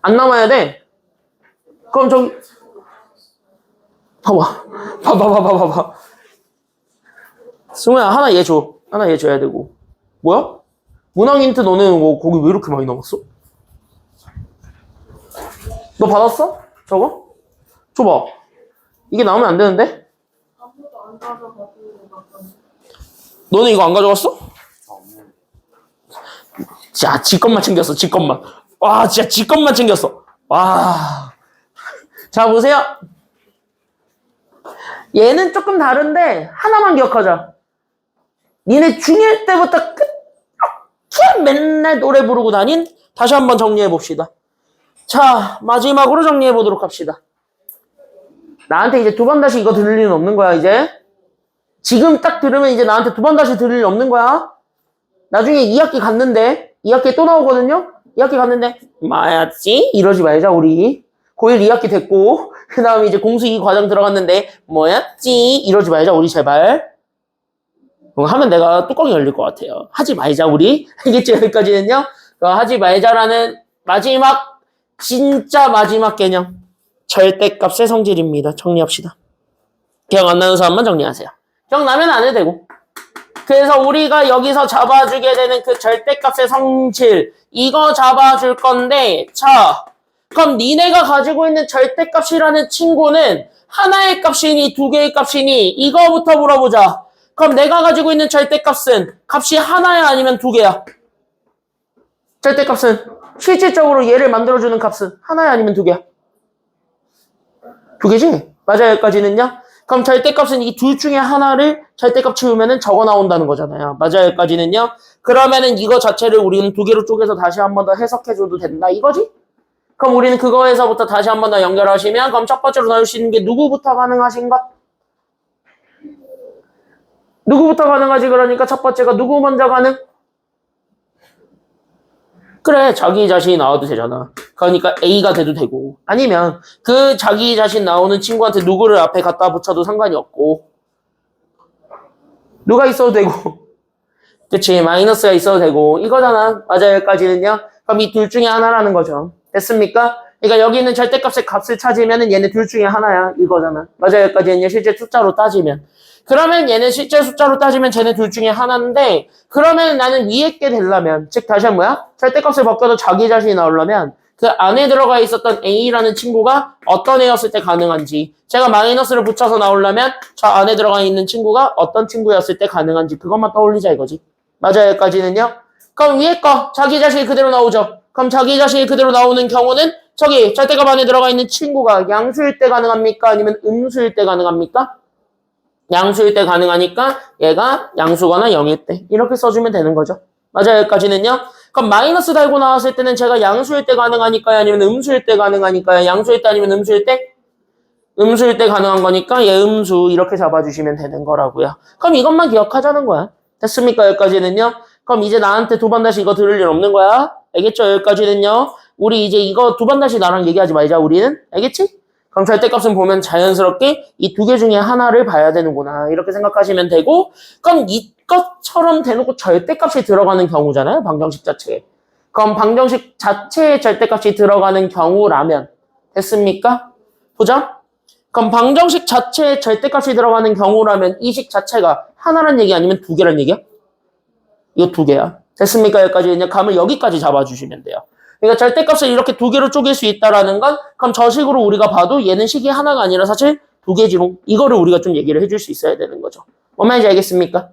안 남아야 돼. 그럼 저기 봐봐. 승우야 하나 얘 줘. 하나 얘 줘야 되고. 뭐야? 문항 힌트 너네 뭐 거기 왜 이렇게 많이 남았어? 너 받았어? 저거? 줘봐. 이게 나오면 안 되는데? 아무도 안 가져가지고 너네 이거 안 가져갔어? 자, 지 것만 챙겼어. 지 것만. 와, 진짜 지 것만 챙겼어. 와. 자, 보세요. 얘는 조금 다른데 하나만 기억하자. 니네 중1 때부터 그렇게 맨날 노래 부르고 다닌 다시 한번 정리해 봅시다. 자, 마지막으로 정리해 보도록 합시다. 나한테 이제 2번 다시 이거 들을 일은 없는 거야, 이제. 지금 딱 들으면 이제 나한테 2번 다시 들을 일 없는 거야. 나중에 2학기 갔는데 2학기에 또 나오거든요. 2학기 갔는데 뭐였지? 이러지 말자 우리. 고1 2학기 됐고 그 다음에 이제 공수 2 과정 들어갔는데 뭐였지? 이러지 말자 우리 제발. 하면 내가 뚜껑이 열릴 것 같아요. 하지 말자 우리. 알겠죠? 여기까지는요. 하지 말자라는 마지막 진짜 마지막 개념. 절대값의 성질입니다. 정리합시다. 기억 안 나는 사람만 정리하세요. 기억나면 안 해도 되고. 그래서 우리가 여기서 잡아주게 되는 그 절대값의 성질 이거 잡아줄 건데 자 그럼 니네가 가지고 있는 절대값이라는 친구는 하나의 값이니 2개의 값이니 이거부터 물어보자. 그럼 내가 가지고 있는 절대값은 값이 하나야 아니면 2개야? 절대값은 실질적으로 얘를 만들어주는 값은 하나야 아니면 2개야? 2개지? 맞아요 여기까지는요? 그럼 절대값은 이 둘 중에 하나를 절대값 치우면은 적어 나온다는 거잖아요. 맞아요 여기까지는요? 그러면은 이거 자체를 우리는 2개로 쪼개서 다시 한 번 더 해석해줘도 된다 이거지? 그럼 우리는 그거에서부터 다시 한 번 더 연결하시면 그럼 첫 번째로 나올 수 있는 게 누구부터 가능하신가? 누구부터 가능하지? 그러니까 첫 번째가 누구 먼저 가능? 그래 자기 자신이 나와도 되잖아. 그러니까 A가 돼도 되고 아니면 그 자기 자신 나오는 친구한테 누구를 앞에 갖다 붙여도 상관이 없고 누가 있어도 되고 그치 마이너스가 있어도 되고 이거잖아. 맞아요 여기까지는요. 그럼 이 둘 중에 하나라는 거죠. 됐습니까? 그러니까 여기 있는 절대값의 값을 찾으면 얘네 둘 중에 하나야 이거잖아. 맞아요 여기까지는요. 실제 숫자로 따지면 그러면 얘는 실제 숫자로 따지면 쟤네 둘 중에 하나인데 그러면 나는 위에 게 되려면 즉 다시 한 뭐야? 절대값을 바꿔도 자기 자신이 나오려면 그 안에 들어가 있었던 A라는 친구가 어떤 애였을 때 가능한지 제가 마이너스를 붙여서 나오려면 저 안에 들어가 있는 친구가 어떤 친구였을 때 가능한지 그것만 떠올리자 이거지. 맞아요 여기까지는요. 그럼 위에 거 자기 자신이 그대로 나오죠. 그럼 자기 자신이 그대로 나오는 경우는 저기 절대값 안에 들어가 있는 친구가 양수일 때 가능합니까? 아니면 음수일 때 가능합니까? 양수일 때 가능하니까 얘가 양수거나 0일 때 이렇게 써주면 되는 거죠. 맞아요 여기까지는요. 그럼 마이너스 달고 나왔을 때는 제가 양수일 때 가능하니까요 아니면 음수일 때 가능하니까요. 양수일 때 아니면 음수일 때? 음수일 때 가능한 거니까 얘 음수 이렇게 잡아주시면 되는 거라고요. 그럼 이것만 기억하자는 거야. 됐습니까 여기까지는요. 그럼 이제 나한테 2번 다시 이거 들을 일 없는 거야. 알겠죠 여기까지는요. 우리 이제 이거 2번 다시 나랑 얘기하지 말자 우리는. 알겠지? 그럼 절대값은 보면 자연스럽게 이 2개 중에 하나를 봐야 되는구나 이렇게 생각하시면 되고 그럼 이것처럼 대놓고 절대값이 들어가는 경우잖아요 방정식 자체에. 그럼 방정식 자체에 절대값이 들어가는 경우라면 됐습니까? 보자. 그럼 방정식 자체에 절대값이 들어가는 경우라면 이 식 자체가 하나란 얘기 아니면 2개란 얘기야? 이거 2개야. 됐습니까? 여기까지 감을 여기까지 잡아주시면 돼요. 그러니까 절대값을 이렇게 2개로 쪼갤 수 있다라는 건 그럼 저 식으로 우리가 봐도 얘는 식이 하나가 아니라 사실 2개지롱. 이거를 우리가 좀 얘기를 해줄 수 있어야 되는 거죠. 뭔 말인지 알겠습니까?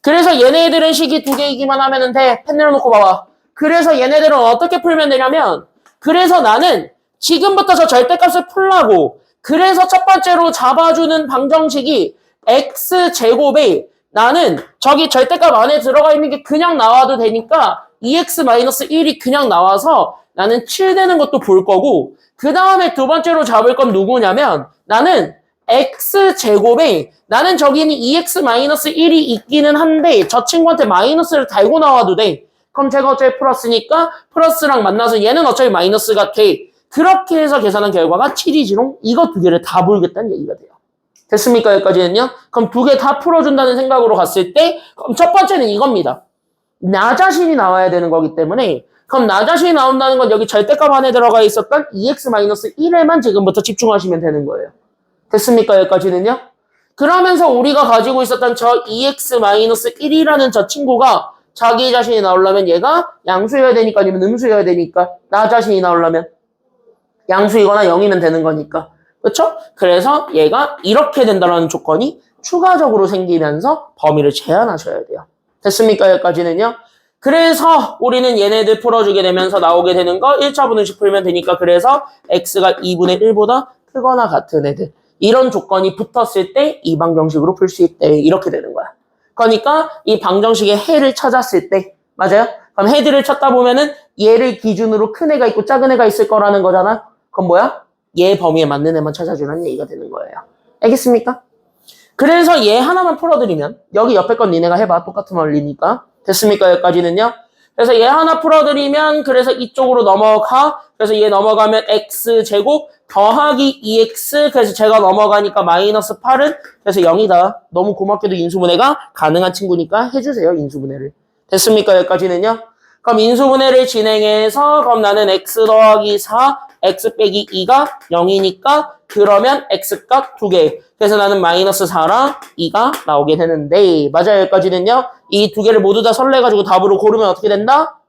그래서 얘네들은 식이 두 개이기만 하면 돼. 펜 내려놓고 봐봐. 그래서 얘네들은 어떻게 풀면 되냐면 그래서 나는 지금부터 저 절대값을 풀라고 그래서 첫 번째로 잡아주는 방정식이 x제곱에 나는 저기 절대값 안에 들어가 있는 게 그냥 나와도 되니까 2x-1이 그냥 나와서 나는 7 되는 것도 볼 거고 그 다음에 두 번째로 잡을 건 누구냐면 나는 x제곱에 나는 저기는 2x-1이 있기는 한데 저 친구한테 마이너스를 달고 나와도 돼. 그럼 제가 어차피 플러스니까 플러스랑 만나서 얘는 어차피 마이너스가 돼. 그렇게 해서 계산한 결과가 7이지롱. 이거 두 개를 다 모르겠다는 얘기가 돼요. 됐습니까? 여기까지는요? 그럼 두 개 다 풀어준다는 생각으로 갔을 때 그럼 첫 번째는 이겁니다. 나 자신이 나와야 되는 거기 때문에 그럼 나 자신이 나온다는 건 여기 절대값 안에 들어가 있었던 2x-1에만 지금부터 집중하시면 되는 거예요. 됐습니까? 여기까지는요? 그러면서 우리가 가지고 있었던 저 2x-1이라는 저 친구가 자기 자신이 나오려면 얘가 양수여야 되니까 아니면 음수여야 되니까 나 자신이 나오려면 양수이거나 0이면 되는 거니까. 그렇죠? 그래서 얘가 이렇게 된다는 조건이 추가적으로 생기면서 범위를 제한하셔야 돼요. 됐습니까? 여기까지는요? 그래서 우리는 얘네들 풀어주게 되면서 나오게 되는 거 1차 분식 풀면 되니까 그래서 x가 2분의 1보다 크거나 같은 애들 이런 조건이 붙었을 때 이 방정식으로 풀 수 있대. 이렇게 되는 거야. 그러니까 이 방정식의 해를 찾았을 때 맞아요? 그럼 해들을 찾다 보면은 얘를 기준으로 큰 애가 있고 작은 애가 있을 거라는 거잖아. 그럼 뭐야? 얘 범위에 맞는 애만 찾아주라는 얘기가 되는 거예요. 알겠습니까? 그래서 얘 하나만 풀어드리면 여기 옆에 건 니네가 해봐. 똑같은 원리니까. 됐습니까? 여기까지는요. 그래서 얘 하나 풀어드리면 그래서 이쪽으로 넘어가. 그래서 얘 넘어가면 x제곱 더하기 2x 그래서 제가 넘어가니까 마이너스 8은 그래서 0이다. 너무 고맙게도 인수분해가 가능한 친구니까 해주세요. 인수분해를. 됐습니까? 여기까지는요. 그럼 인수분해를 진행해서 그럼 나는 x 더하기 4 x 빼기 2가 0이니까 그러면 x값 2개. 그래서 나는 마이너스 4랑 2가 나오게 되는데 맞아요. 여기까지는요. 이 두 개를 모두 다 설레가지고 답으로 고르면 어떻게 된다?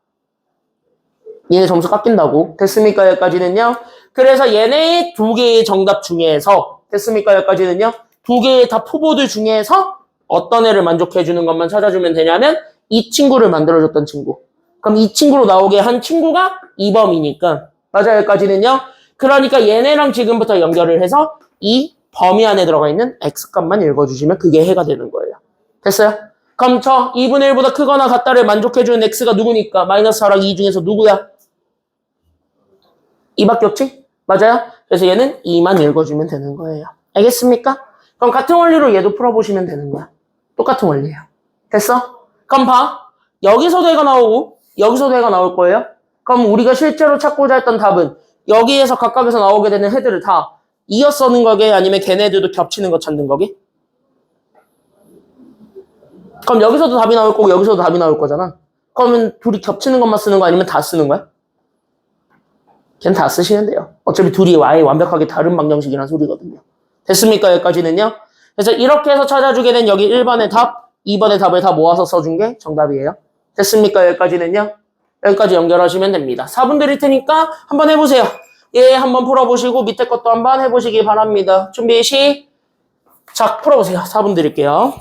얘네 점수 깎인다고. 됐습니까? 여기까지는요. 그래서 얘네 두 개의 정답 중에서 됐습니까? 여기까지는요. 두 개의 답 후보들 중에서 어떤 애를 만족해주는 것만 찾아주면 되냐면 이 친구를 만들어줬던 친구. 그럼 이 친구로 나오게 한 친구가 2범이니까 맞아요. 여기까지는요. 그러니까 얘네랑 지금부터 연결을 해서 이 범위 안에 들어가 있는 x값만 읽어주시면 그게 해가 되는 거예요. 됐어요? 그럼 저 2분의 1보다 크거나 같다를 만족해주는 x가 누구니까 마이너스 4랑 2 중에서 누구야? 2밖에 없지? 맞아요? 그래서 얘는 2만 읽어주면 되는 거예요. 알겠습니까? 그럼 같은 원리로 얘도 풀어보시면 되는 거야. 똑같은 원리예요. 됐어? 그럼 봐. 여기서도 애가 나오고 여기서도 애가 나올 거예요. 그럼 우리가 실제로 찾고자 했던 답은 여기에서 각각에서 나오게 되는 해들을 다 이어 써는 거게 아니면 걔네들도 겹치는 거 찾는 거게? 그럼 여기서도 답이 나올 거고 여기서도 답이 나올 거잖아. 그러면 둘이 겹치는 것만 쓰는 거 아니면 다 쓰는 거야? 그냥 다 쓰시면 돼요. 어차피 둘이 아예 완벽하게 다른 방정식이라는 소리거든요. 됐습니까? 여기까지는요. 그래서 이렇게 해서 찾아주게 된 여기 1번의 답, 2번의 답을 다 모아서 써준 게 정답이에요. 됐습니까? 여기까지는요. 여기까지 연결하시면 됩니다. 4분 드릴 테니까 한번 해보세요. 예, 한번 풀어보시고 밑에 것도 한번 해보시기 바랍니다. 준비 시작. 풀어보세요. 4분 드릴게요.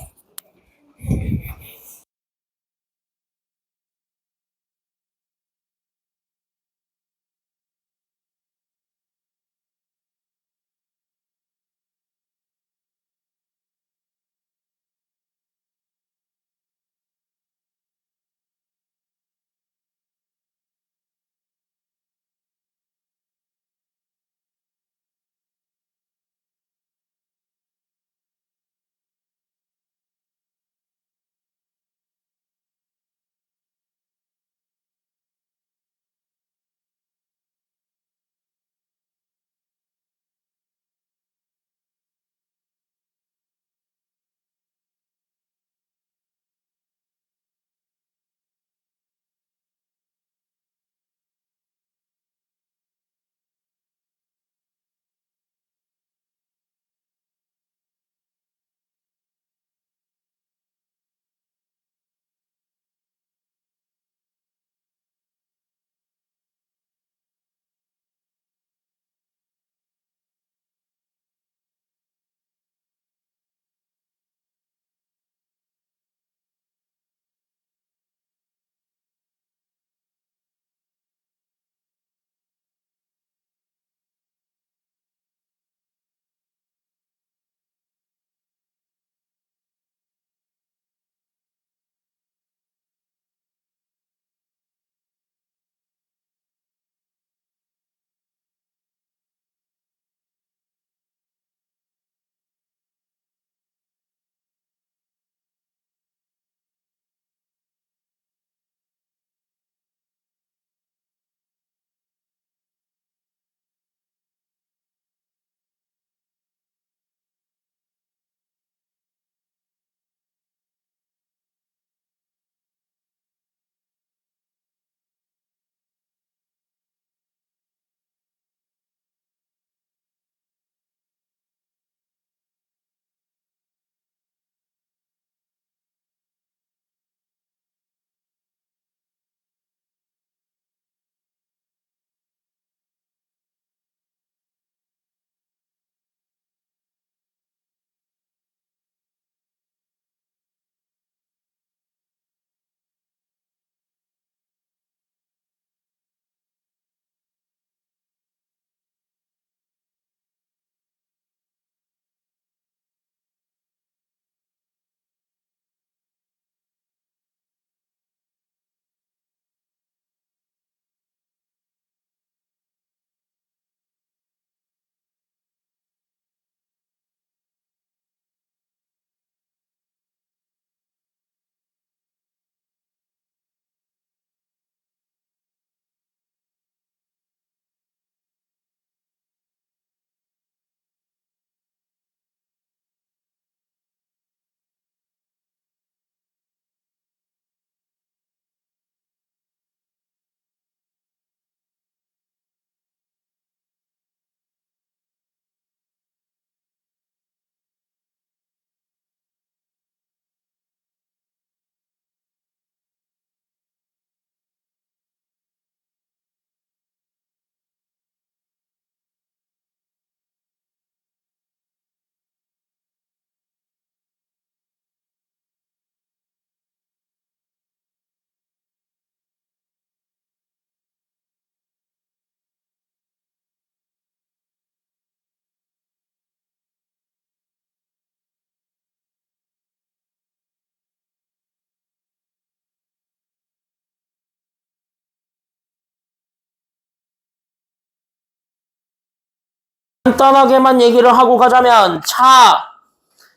간단하게만 얘기를 하고 가자면 자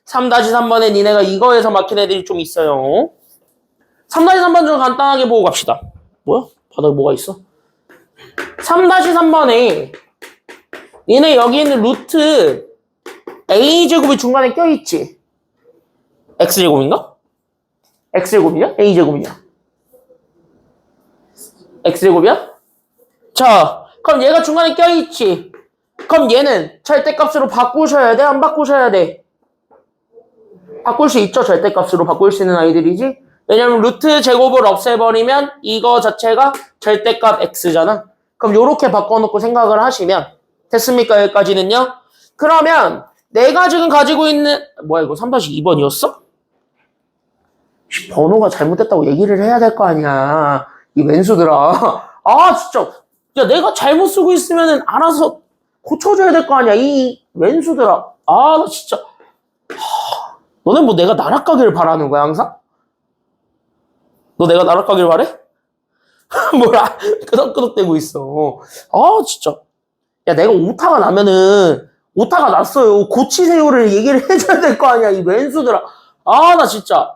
3-3번에 니네가 이거에서 막힌 애들이 좀 있어요. 3-3번 좀 간단하게 보고 갑시다. 뭐야? 바닥에 뭐가 있어? 3-3번에 니네 여기 있는 루트 a제곱이 중간에 껴있지? x제곱인가? x제곱이냐? a제곱이냐? x제곱이야? 자, 그럼 얘가 중간에 껴있지? 그럼 얘는 절대값으로 바꾸셔야 돼? 안 바꾸셔야 돼? 바꿀 수 있죠? 절대값으로 바꿀 수 있는 아이들이지? 왜냐면 루트 제곱을 없애버리면 이거 자체가 절대값 x잖아. 그럼 요렇게 바꿔놓고 생각을 하시면 됐습니까? 여기까지는요? 그러면 내가 지금 가지고 있는 뭐야 이거 3-2번이었어? 번호가 잘못됐다고 얘기를 해야 될 거 아니야. 이 왼수들아. 아 진짜 야 내가 잘못 쓰고 있으면은 알아서 고쳐줘야 될 거 아니야. 이 왼수들아. 아 나 진짜 너네 뭐 내가 날아가기를 바라는 거야 항상? 너 내가 날아가길 바래? 뭐라 끄덕끄덕대고 있어. 아 진짜 야 내가 오타가 나면은 오타가 났어요 고치세요를 얘기를 해줘야 될 거 아니야 이 왼수들아. 아 나 진짜.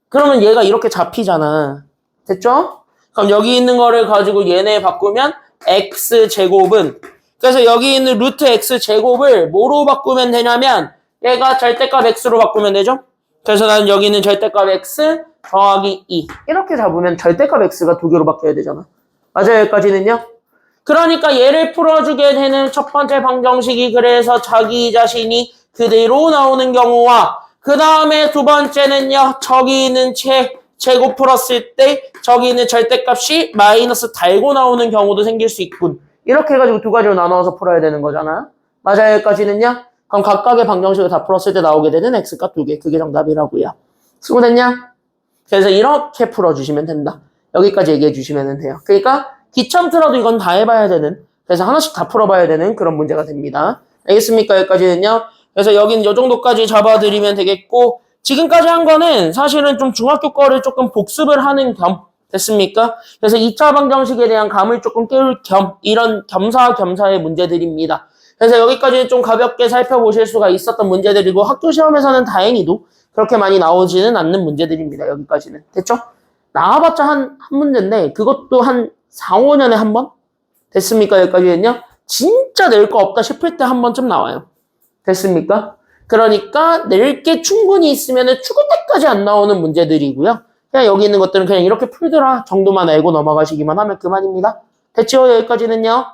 그러면 얘가 이렇게 잡히잖아. 됐죠? 그럼 여기 있는 거를 가지고 얘네 바꾸면 x제곱은 그래서 여기 있는 루트 x제곱을 뭐로 바꾸면 되냐면 얘가 절대값 x로 바꾸면 되죠? 그래서 나는 여기 있는 절대값 x 더하기 2 이렇게 잡으면 절대값 x가 두 개로 바뀌어야 되잖아. 맞아요? 여기까지는요? 그러니까 얘를 풀어주게 되는 첫 번째 방정식이 그래서 자기 자신이 그대로 나오는 경우와 그 다음에 두 번째는요. 저기 있는 제곱 풀었을 때 저기 있는 절대값이 마이너스 달고 나오는 경우도 생길 수 있군. 이렇게 해가지고 두 가지로 나눠서 풀어야 되는 거잖아. 맞아요? 여기까지는요? 그럼 각각의 방정식을 다 풀었을 때 나오게 되는 x값 두 개. 그게 정답이라고요. 수고됐냐? 그래서 이렇게 풀어주시면 된다. 여기까지 얘기해 주시면 돼요. 그러니까 귀찮더라도 이건 다 해봐야 되는 그래서 하나씩 다 풀어봐야 되는 그런 문제가 됩니다. 알겠습니까? 여기까지는요. 그래서 여긴 요 정도까지 잡아드리면 되겠고 지금까지 한 거는 사실은 좀 중학교 거를 조금 복습을 하는 겸 됐습니까? 그래서 2차 방정식에 대한 감을 조금 깨울 겸 이런 겸사겸사의 문제들입니다. 그래서 여기까지 좀 가볍게 살펴보실 수가 있었던 문제들이고 학교 시험에서는 다행히도 그렇게 많이 나오지는 않는 문제들입니다. 여기까지는. 됐죠? 나와봤자 한 문제인데 그것도 한 4, 5년에 한 번? 됐습니까? 여기까지는요? 진짜 낼 거 없다 싶을 때 한 번쯤 나와요. 됐습니까? 그러니까 낼 게 충분히 있으면 죽을 때까지 안 나오는 문제들이고요. 그냥 여기 있는 것들은 그냥 이렇게 풀더라 정도만 알고 넘어가시기만 하면 그만입니다. 됐죠? 여기까지는요?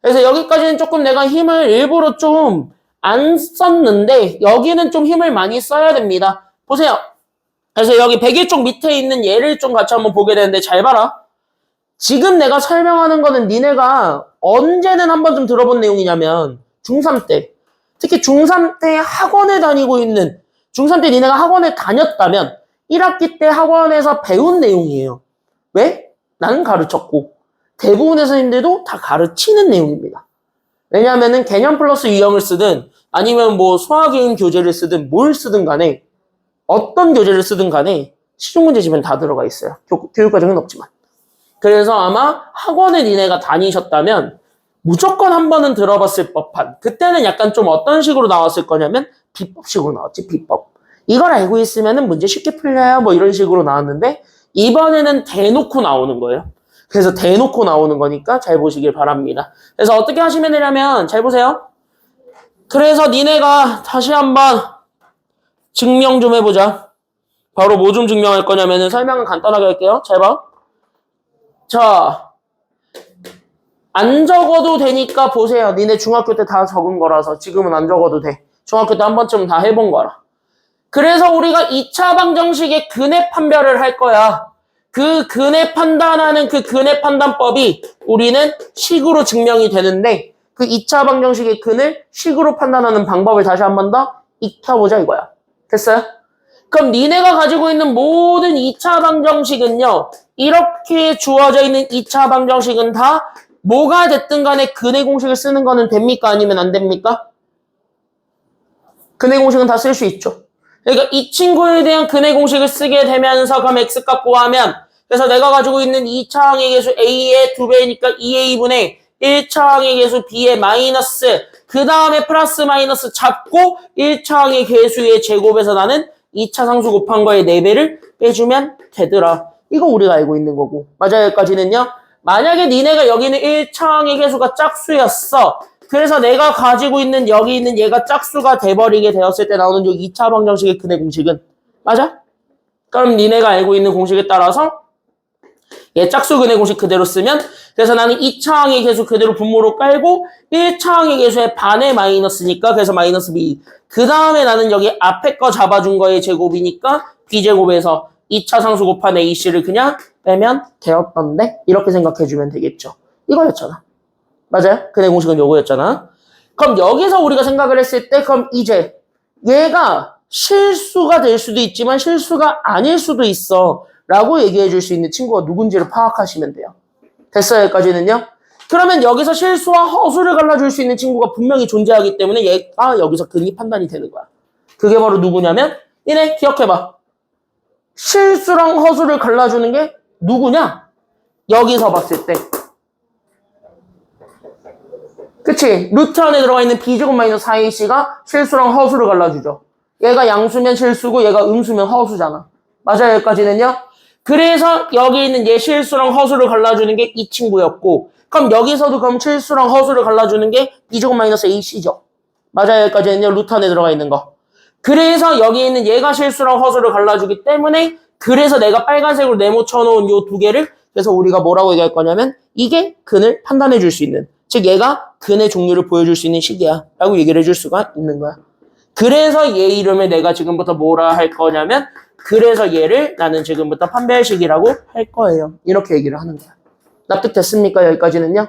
그래서 여기까지는 조금 내가 힘을 일부러 좀 안 썼는데 여기는 좀 힘을 많이 써야 됩니다. 보세요. 그래서 여기 101쪽 밑에 있는 얘를 좀 같이 한번 보게 되는데 잘 봐라. 지금 내가 설명하는 거는 니네가 언제는 한번 좀 들어본 내용이냐면 중3 때 특히 중3 때 학원에 다니고 있는 중3 때 니네가 학원에 다녔다면 1학기 때 학원에서 배운 내용이에요. 왜? 나는 가르쳤고 대부분의 선생님들도 다 가르치는 내용입니다. 왜냐하면은 개념 플러스 유형을 쓰든 아니면 뭐 수학인 교재를 쓰든 뭘 쓰든 간에 어떤 교재를 쓰든 간에 시중문제집엔 다 들어가 있어요. 교육과정은 없지만. 그래서 아마 학원에 니네가 다니셨다면 무조건 한 번은 들어봤을 법한 그때는 약간 좀 어떤 식으로 나왔을 거냐면 비법식으로 나왔지. 비법. 이걸 알고 있으면 문제 쉽게 풀려요. 뭐 이런 식으로 나왔는데 이번에는 대놓고 나오는 거예요. 그래서 대놓고 나오는 거니까 잘 보시길 바랍니다. 그래서 어떻게 하시면 되냐면 잘 보세요. 그래서 니네가 다시 한번 증명 좀 해보자. 바로 뭐 좀 증명할 거냐면은 설명은 간단하게 할게요. 잘 봐. 자, 안 적어도 되니까 보세요. 니네 중학교 때 다 적은 거라서 지금은 안 적어도 돼. 중학교 때 한 번쯤 다 해본 거라. 그래서 우리가 2차 방정식의 근해 판별을 할 거야. 그 근해 판단하는 그 근해 판단법이 우리는 식으로 증명이 되는데 그 2차 방정식의 근을 식으로 판단하는 방법을 다시 한 번 더 익혀보자 이거야. 됐어요? 그럼 니네가 가지고 있는 모든 2차 방정식은요. 이렇게 주어져 있는 2차 방정식은 다 뭐가 됐든 간에 근해 공식을 쓰는 거는 됩니까? 아니면 안 됩니까? 근해 공식은 다 쓸 수 있죠. 그러니까 이 친구에 대한 근해 공식을 쓰게 되면서 그럼 x값 구하면 그래서 내가 가지고 있는 2차항의 계수 a의 2배니까 2a분의 1차항의 계수 b의 마이너스 그 다음에 플러스 마이너스 잡고 1차항의 계수의 제곱에서 나는 2차 상수 곱한 거의 4배를 빼주면 되더라. 이거 우리가 알고 있는 거고. 맞아요, 여기까지는요? 만약에 니네가 여기는 1차항의 계수가 짝수였어. 그래서 내가 가지고 있는 여기 있는 얘가 짝수가 돼버리게 되었을 때 나오는 요 2차 방정식의 근의 공식은 맞아? 그럼 니네가 알고 있는 공식에 따라서 얘 짝수 근의 공식 그대로 쓰면 그래서 나는 2차항의 계수 그대로 분모로 깔고 1차항의 계수의 반의 마이너스니까 그래서 마이너스 b 그 다음에 나는 여기 앞에 거 잡아준 거의 제곱이니까 b제곱에서 2차 상수 곱한 ac를 그냥 빼면 되었던데 이렇게 생각해주면 되겠죠. 이거였잖아. 맞아요? 근의 공식은 요거였잖아. 그럼 여기서 우리가 생각을 했을 때 그럼 이제 얘가 실수가 될 수도 있지만 실수가 아닐 수도 있어 라고 얘기해 줄 수 있는 친구가 누군지를 파악하시면 돼요. 됐어요? 여기까지는요? 그러면 여기서 실수와 허수를 갈라줄 수 있는 친구가 분명히 존재하기 때문에 얘가 여기서 근이 판단이 되는 거야. 그게 바로 누구냐면 얘네 기억해봐. 실수랑 허수를 갈라주는 게 누구냐? 여기서 봤을 때 그치? 루트 안에 들어가 있는 b제곱 마이너스 4ac가 실수랑 허수를 갈라주죠. 얘가 양수면 실수고 얘가 음수면 허수잖아. 맞아요? 여기까지는요? 그래서 여기 있는 얘 실수랑 허수를 갈라주는 게 이 친구였고 그럼 여기서도 그럼 실수랑 허수를 갈라주는 게 b제곱 마이너스 ac죠. 맞아요? 여기까지는요? 루트 안에 들어가 있는 거. 그래서 여기 있는 얘가 실수랑 허수를 갈라주기 때문에 그래서 내가 빨간색으로 네모 쳐놓은 요 두 개를 그래서 우리가 뭐라고 얘기할 거냐면 이게 근을 판단해 줄 수 있는 즉 얘가 근의 종류를 보여줄 수 있는 식이야 라고 얘기를 해줄 수가 있는 거야. 그래서 얘 이름을 내가 지금부터 뭐라 할 거냐면 그래서 얘를 나는 지금부터 판별식이라고 할 거예요. 이렇게 얘기를 하는 거야. 납득됐습니까? 여기까지는요?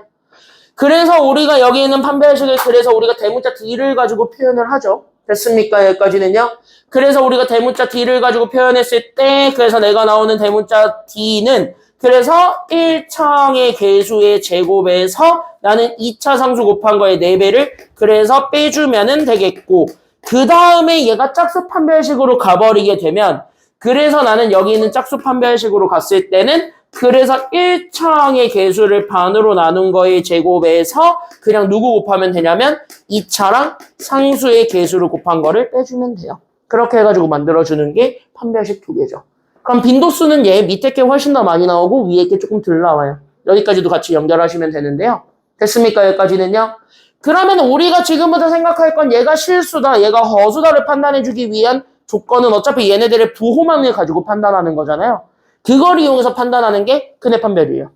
그래서 우리가 여기 있는 판별식을 그래서 우리가 대문자 D를 가지고 표현을 하죠. 됐습니까? 여기까지는요? 그래서 우리가 대문자 D를 가지고 표현했을 때 그래서 내가 나오는 대문자 D는 그래서 1차항의 계수의 제곱에서 나는 2차 상수 곱한 거의 4배를 그래서 빼주면은 되겠고 그 다음에 얘가 짝수 판별식으로 가버리게 되면 그래서 나는 여기 있는 짝수 판별식으로 갔을 때는 그래서 1차항의 계수를 반으로 나눈 거의 제곱에서 그냥 누구 곱하면 되냐면 2차랑 상수의 계수를 곱한 거를 빼주면 돼요. 그렇게 해가지고 만들어주는 게 판별식 두 개죠. 그럼 빈도수는 얘 밑에 게 훨씬 더 많이 나오고 위에 게 조금 덜 나와요. 여기까지도 같이 연결하시면 되는데요. 됐습니까? 여기까지는요. 그러면 우리가 지금부터 생각할 건 얘가 실수다, 얘가 허수다를 판단해주기 위한 조건은 어차피 얘네들의 부호만을 가지고 판단하는 거잖아요. 그걸 이용해서 판단하는 게 근의 판별이에요.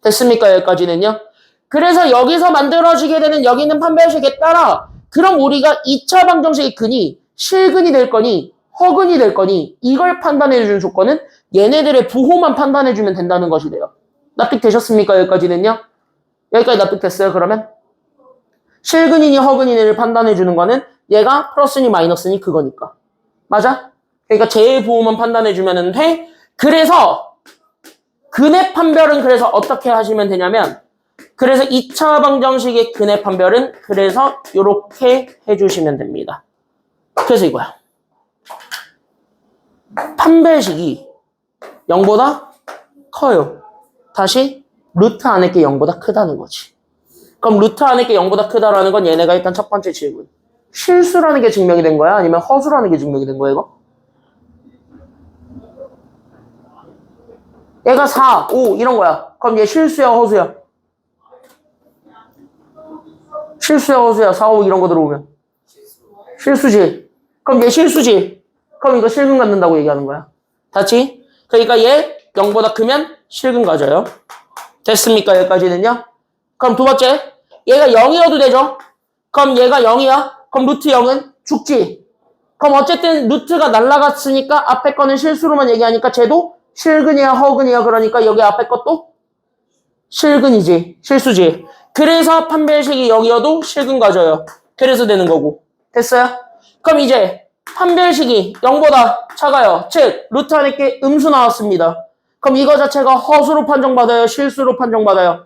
됐습니까? 여기까지는요. 그래서 여기서 만들어지게 되는 여기 있는 판별식에 따라 그럼 우리가 2차 방정식의 근이 실근이 될 거니 허근이 될 거니 이걸 판단해주는 조건은 얘네들의 부호만 판단해주면 된다는 것이 돼요. 납득되셨습니까? 여기까지는요. 여기까지 납득됐어요? 그러면? 실근이니 허근이니를 판단해주는 거는 얘가 플러스니 마이너스니 그거니까. 맞아? 그러니까 제의 부호만 판단해주면 돼. 그래서 근의 판별은 그래서 어떻게 하시면 되냐면 그래서 2차 방정식의 근의 판별은 그래서 이렇게 해주시면 됩니다. 그래서 이거야. 판별식이 0보다 커요. 다시 루트 안에 게 0보다 크다는 거지. 그럼 루트 안에 게 0보다 크다라는 건 얘네가 일단 첫 번째 질문. 실수라는 게 증명이 된 거야? 아니면 허수라는 게 증명이 된 거야 이거? 얘가 4, 5 이런 거야. 그럼 얘 실수야 허수야? 실수야 허수야? 4, 5 이런 거 들어오면 실수지. 그럼 얘 실수지. 그럼 이거 실근 갖는다고 얘기하는 거야. 다치? 그러니까 얘 0보다 크면 실근 가져요. 됐습니까? 여기까지는요. 그럼 두 번째 얘가 0이어도 되죠. 그럼 얘가 0이야. 그럼 루트 0은 죽지. 그럼 어쨌든 루트가 날라갔으니까 앞에 거는 실수로만 얘기하니까 쟤도 실근이야 허근이야. 그러니까 여기 앞에 것도 실근이지. 실수지. 그래서 판별식이 0이어도 실근 가져요. 그래서 되는 거고. 됐어요? 그럼 이제 판별식이 0보다 작아요. 즉 루트 안에 게 음수 나왔습니다. 그럼 이거 자체가 허수로 판정받아요? 실수로 판정받아요?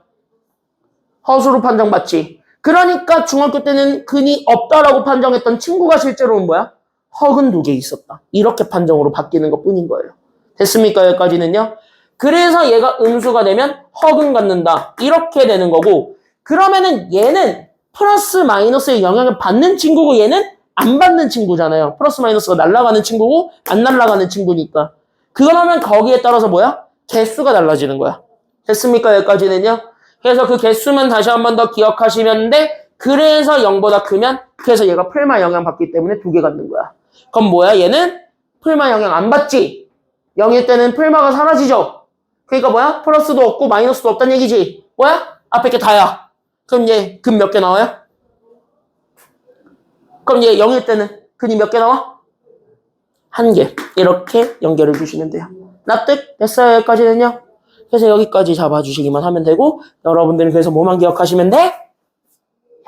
허수로 판정받지. 그러니까 중학교 때는 근이 없다라고 판정했던 친구가 실제로는 뭐야? 허근 2개 있었다. 이렇게 판정으로 바뀌는 것 뿐인 거예요. 됐습니까? 여기까지는요. 그래서 얘가 음수가 되면 허근 갖는다. 이렇게 되는 거고 그러면은 얘는 플러스 마이너스의 영향을 받는 친구고 얘는 안 받는 친구잖아요. 플러스 마이너스가 날아가는 친구고 안 날아가는 친구니까. 그러면 거기에 따라서 뭐야? 개수가 달라지는 거야. 됐습니까? 여기까지는요. 그래서 그 개수만 다시 한 번 더 기억하시면 돼. 그래서 0보다 크면 그래서 얘가 풀마 영향 받기 때문에 2개 갖는 거야. 그럼 뭐야? 얘는 풀마 영향 안 받지. 0일 때는 풀마가 사라지죠. 그러니까 뭐야? 플러스도 없고 마이너스도 없다는 얘기지. 뭐야? 앞에 게 다야. 그럼 얘 근 몇 개 나와요? 그럼 얘 0일 때는 근이 몇 개 나와? 1개. 이렇게 연결해 주시면 돼요. 납득? 됐어요? 여기까지는요? 그래서 여기까지 잡아주시기만 하면 되고 여러분들은 그래서 뭐만 기억하시면 돼?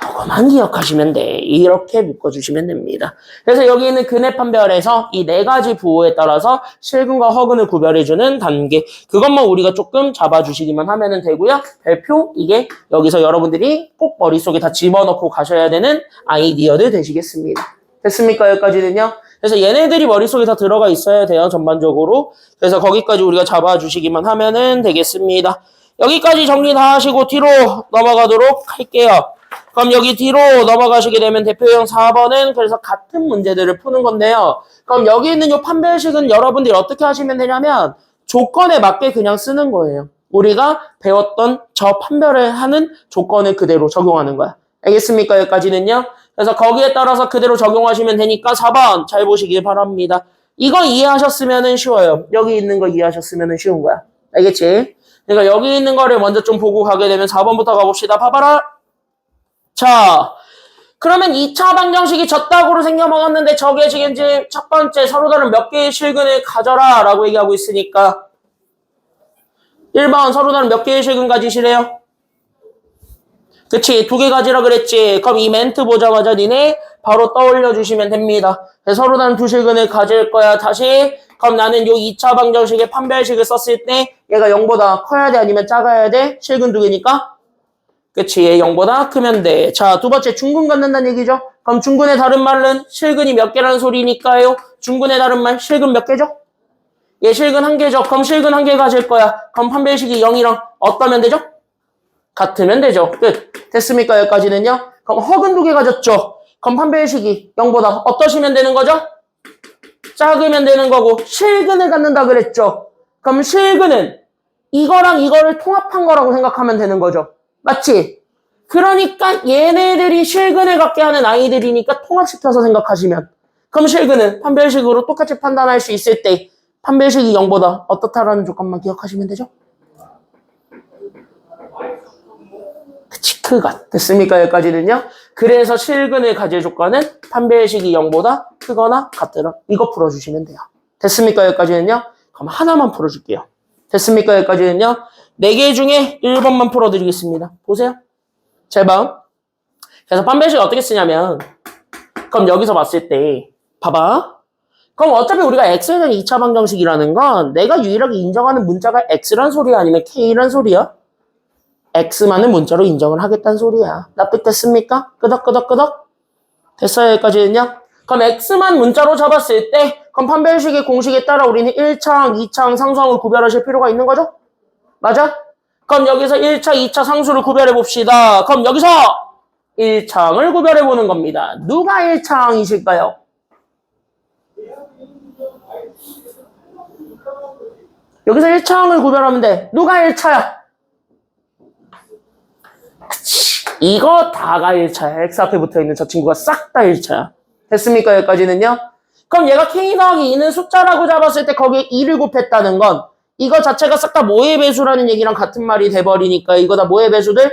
요거만 기억하시면 돼. 이렇게 묶어주시면 됩니다. 그래서 여기 있는 근의 판별에서 이 4가지 부호에 따라서 실근과 허근을 구별해주는 단계. 그것만 우리가 조금 잡아주시기만 하면 되고요. 별표 이게 여기서 여러분들이 꼭 머릿속에 다 집어넣고 가셔야 되는 아이디어들 되시겠습니다. 됐습니까? 여기까지는요. 그래서 얘네들이 머릿속에 다 들어가 있어야 돼요. 전반적으로. 그래서 거기까지 우리가 잡아주시기만 하면 되겠습니다. 여기까지 정리 다 하시고 뒤로 넘어가도록 할게요. 그럼 여기 뒤로 넘어가시게 되면 대표형 4번은 그래서 같은 문제들을 푸는 건데요. 그럼 여기 있는 이 판별식은 여러분들이 어떻게 하시면 되냐면 조건에 맞게 그냥 쓰는 거예요. 우리가 배웠던 저 판별을 하는 조건을 그대로 적용하는 거야. 알겠습니까? 여기까지는요. 그래서 거기에 따라서 그대로 적용하시면 되니까 4번 잘 보시길 바랍니다. 이거 이해하셨으면 쉬워요. 여기 있는 거 이해하셨으면 쉬운 거야. 알겠지? 그러니까 여기 있는 거를 먼저 좀 보고 가게 되면 4번부터 가봅시다. 봐봐라. 자, 그러면 2차 방정식이 졌다고로 생겨먹었는데 저게 지금 이제 첫 번째 서로 다른 몇 개의 실근을 가져라 라고 얘기하고 있으니까 1번 서로 다른 몇 개의 실근 가지시래요? 그치, 2개 가지라 그랬지. 그럼 이 멘트 보자마자 니네 바로 떠올려 주시면 됩니다. 서로 다른 2실근을 가질 거야. 다시 그럼 나는 요 2차 방정식의 판별식을 썼을 때 얘가 0보다 커야 돼 아니면 작아야 돼? 실근 2개니까 그치, 얘 0보다 크면 돼. 자, 두 번째 중근 갖는다는 얘기죠. 그럼 중근의 다른 말은 실근이 몇 개라는 소리니까요. 중근의 다른 말 실근 몇 개죠? 얘 실근 1개죠. 그럼 실근 1개 가질 거야. 그럼 판별식이 0이랑 어떠면 되죠? 같으면 되죠. 끝. 됐습니까? 여기까지는요. 그럼 허근 2개 가졌죠. 그럼 판별식이 0보다 어떠시면 되는 거죠? 작으면 되는 거고 실근을 갖는다 그랬죠. 그럼 실근은 이거랑 이거를 통합한 거라고 생각하면 되는 거죠. 맞지? 그러니까 얘네들이 실근을 갖게 하는 아이들이니까 통합시켜서 생각하시면 그럼 실근은 판별식으로 똑같이 판단할 수 있을 때 판별식이 0보다 어떻다라는 조건만 기억하시면 되죠? 그치, 크가. 됐습니까? 여기까지는요. 그래서 실근을 가질 조건은 판별식이 0보다 크거나 같더라. 이거 풀어주시면 돼요. 됐습니까? 여기까지는요. 그럼 하나만 풀어줄게요. 됐습니까? 여기까지는요. 4개 중에 1번만 풀어드리겠습니다. 보세요. 제발. 그래서 판별식 어떻게 쓰냐면 그럼 여기서 봤을 때 봐봐. 그럼 어차피 우리가 X에 대한 2차 방정식이라는 건 내가 유일하게 인정하는 문자가 X란 소리야 아니면 K란 소리야? X만을 문자로 인정을 하겠다는 소리야. 납득됐습니까? 끄덕끄덕끄덕. 됐어요? 여기까지는요. 그럼 X만 문자로 잡았을 때 그럼 판별식의 공식에 따라 우리는 1차항, 2차항, 상수항을 구별하실 필요가 있는 거죠? 맞아? 그럼 여기서 1차, 2차 상수를 구별해 봅시다. 그럼 여기서 1차항을 구별해 보는 겁니다. 누가 1차항이실까요? 여기서 1차항을 구별하면 돼. 누가 1차야? 그치. 이거 다가 1차야. X 앞에 붙어있는 저 친구가 싹 다 1차야. 됐습니까? 여기까지는요? 그럼 얘가 K 더하기 2는 숫자라고 잡았을 때 거기에 2를 곱했다는 건 이거 자체가 싹 다 뭐의 배수라는 얘기랑 같은 말이 돼버리니까 이거 다 뭐의 배수들?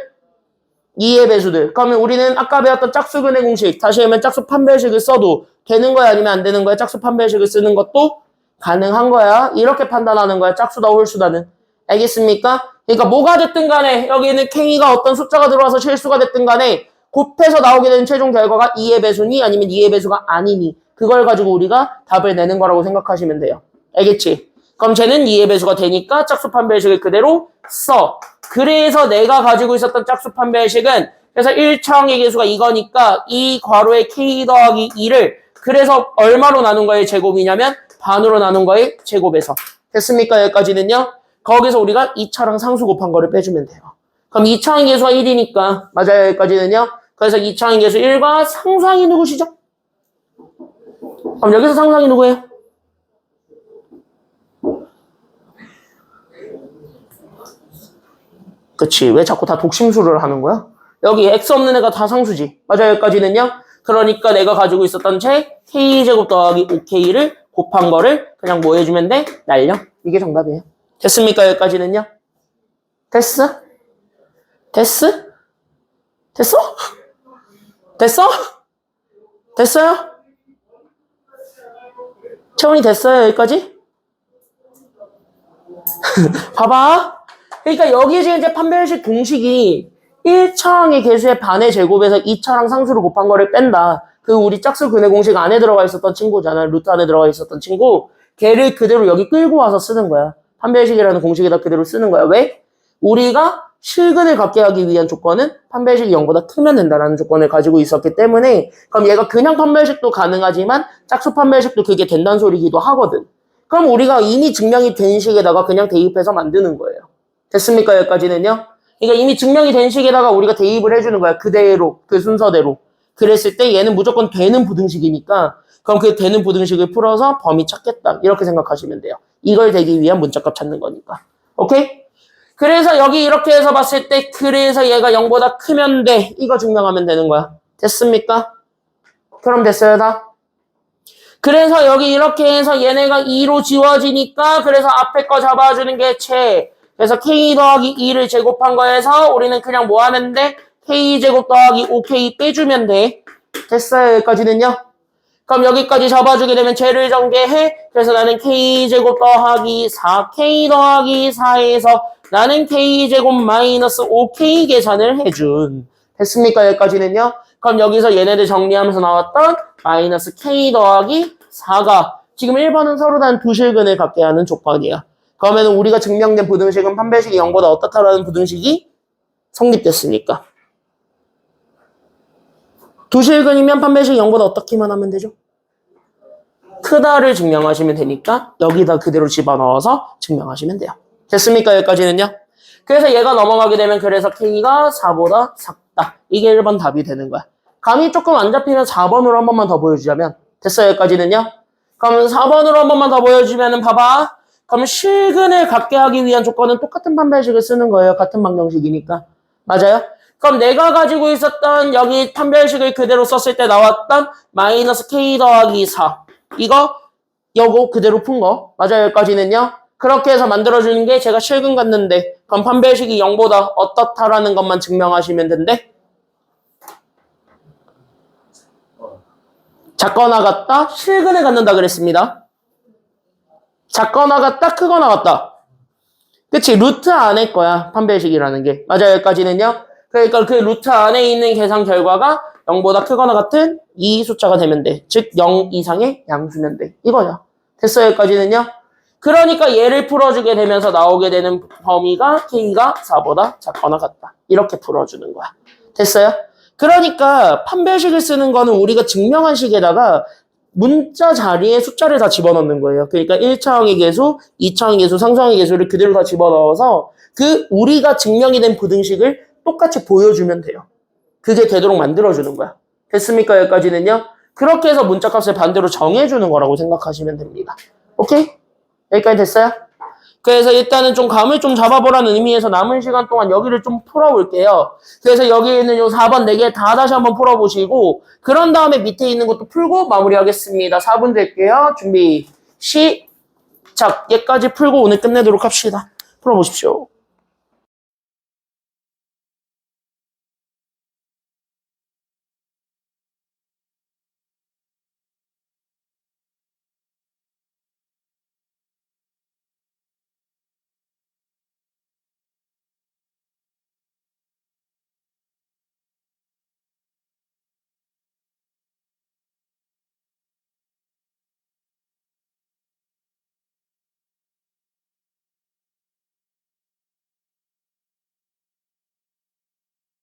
2의 배수들. 그러면 우리는 아까 배웠던 짝수근의 공식 다시 하면 짝수 판별식을 써도 되는 거야 아니면 안 되는 거야? 짝수 판별식을 쓰는 것도 가능한 거야. 이렇게 판단하는 거야. 짝수다 홀수다는. 알겠습니까? 그러니까 뭐가 됐든 간에 여기는 K가 어떤 숫자가 들어와서 실수가 됐든 간에 곱해서 나오게 되는 최종 결과가 2의 배수니 아니면 2의 배수가 아니니 그걸 가지고 우리가 답을 내는 거라고 생각하시면 돼요. 알겠지? 그럼 쟤는 2의 배수가 되니까 짝수 판별식을 그대로 써. 그래서 내가 가지고 있었던 짝수 판별식은 그래서 1차항의 개수가 이거니까 이 괄호의 K 더하기 2를 그래서 얼마로 나눈 거의 제곱이냐면 반으로 나눈 거의 제곱에서. 됐습니까? 여기까지는요. 거기서 우리가 2차랑 상수 곱한 거를 빼주면 돼요. 그럼 2차항의 계수가 1이니까 맞아요 여기까지는요. 그래서 2차항의 계수 1과 상수항이 누구시죠? 그럼 여기서 상수항이 누구예요? 그치 왜 자꾸 다 독심술을 하는 거야? 여기 x 없는 애가 다 상수지. 맞아요 여기까지는요. 그러니까 내가 가지고 있었던 책 k제곱 더하기 5k를 곱한 거를 그냥 뭐 해주면 돼? 날려. 이게 정답이에요. 됐습니까 여기까지는요? 됐어? 됐어? 됐어? 됐어? 됐어요? 채원이 됐어요 여기까지? 봐봐. 그러니까 여기 지금 이제 판별식 공식이 1차항의 계수의 반의 제곱에서 2차항 상수를 곱한 거를 뺀다. 그 우리 짝수 근해 공식 안에 들어가 있었던 친구잖아. 루트 안에 들어가 있었던 친구. 걔를 그대로 여기 끌고 와서 쓰는 거야. 판별식이라는 공식에다 그대로 쓰는 거야. 왜? 우리가 실근을 갖게 하기 위한 조건은 판별식이 0보다 크면 된다라는 조건을 가지고 있었기 때문에 그럼 얘가 그냥 판별식도 가능하지만 짝수 판별식도 그게 된다는 소리기도 하거든. 그럼 우리가 이미 증명이 된 식에다가 그냥 대입해서 만드는 거예요. 됐습니까? 여기까지는요? 그러니까 이미 증명이 된 식에다가 우리가 대입을 해주는 거야. 그대로, 그 순서대로. 그랬을 때 얘는 무조건 되는 부등식이니까 그럼 그 되는 부등식을 풀어서 범위 찾겠다. 이렇게 생각하시면 돼요. 이걸 되기 위한 문자값 찾는 거니까. 오케이? 그래서 여기 이렇게 해서 봤을 때 그래서 얘가 0보다 크면 돼. 이거 증명하면 되는 거야. 됐습니까? 그럼 됐어요 다? 그래서 여기 이렇게 해서 얘네가 2로 지워지니까 그래서 앞에 거 잡아주는 게 채. 그래서 k 더하기 2를 제곱한 거에서 우리는 그냥 뭐 하면 돼? k제곱 더하기 5k 빼주면 돼. 됐어요 여기까지는요? 그럼 여기까지 잡아주게 되면 쟤를 전개해. 그래서 나는 k제곱 더하기 4k 더하기 4에서 나는 k제곱 마이너스 5k 계산을 해준. 됐습니까 여기까지는요? 그럼 여기서 얘네들 정리하면서 나왔던 마이너스 k 더하기 4가 지금 1번은 서로 단 두 실근을 갖게 하는 조건이야. 그러면 우리가 증명된 부등식은 판별식이 0보다 어떻다라는 부등식이 성립됐으니까. 두 실근이면 판별식이 0보다 어떻게만 하면 되죠? 크다를 증명하시면 되니까 여기다 그대로 집어넣어서 증명하시면 돼요. 됐습니까? 여기까지는요? 그래서 얘가 넘어가게 되면 그래서 K가 4보다 작다. 이게 1번 답이 되는 거야. 감이 조금 안 잡히면 4번으로 한 번만 더 보여주자면 됐어요? 여기까지는요? 그러면 4번으로 한 번만 더 보여주면은 봐봐. 그럼 실근을 갖게 하기 위한 조건은 똑같은 판별식을 쓰는 거예요. 같은 방정식이니까. 맞아요? 그럼 내가 가지고 있었던 여기 판별식을 그대로 썼을 때 나왔던 마이너스 K 더하기 4. 이거 요거 그대로 푼 거. 맞아요? 여기까지는요? 그렇게 해서 만들어주는 게 제가 실근 갖는데 그럼 판별식이 0보다 어떻다라는 것만 증명하시면 된대. 작거나 같다, 실근을 갖는다 그랬습니다. 작거나 같다, 크거나 같다. 그치? 루트 안에 거야, 판별식이라는 게. 맞아요, 여기까지는요? 그러니까 그 루트 안에 있는 계산 결과가 0보다 크거나 같은 이 숫자가 되면 돼. 즉, 0 이상의 양수면 돼. 이거야. 됐어요, 여기까지는요? 그러니까 얘를 풀어주게 되면서 나오게 되는 범위가 K가 4보다 작거나 같다. 이렇게 풀어주는 거야. 됐어요? 그러니까 판별식을 쓰는 거는 우리가 증명한 식에다가 문자 자리에 숫자를 다 집어넣는 거예요. 그러니까 1차항의 계수, 2차항의 계수, 상수항의 계수를 그대로 다 집어넣어서 그 우리가 증명이 된 부등식을 똑같이 보여주면 돼요. 그게 되도록 만들어주는 거야. 됐습니까? 여기까지는요? 그렇게 해서 문자값을 반대로 정해주는 거라고 생각하시면 됩니다. 오케이? 여기까지 됐어요? 그래서 일단은 좀 감을 좀 잡아보라는 의미에서 남은 시간 동안 여기를 좀 풀어볼게요. 그래서 여기 있는 요 4번 4개 다 다시 한번 풀어보시고 그런 다음에 밑에 있는 것도 풀고 마무리하겠습니다. 4분 될게요. 준비 시작. 얘까지 풀고 오늘 끝내도록 합시다. 풀어보십시오.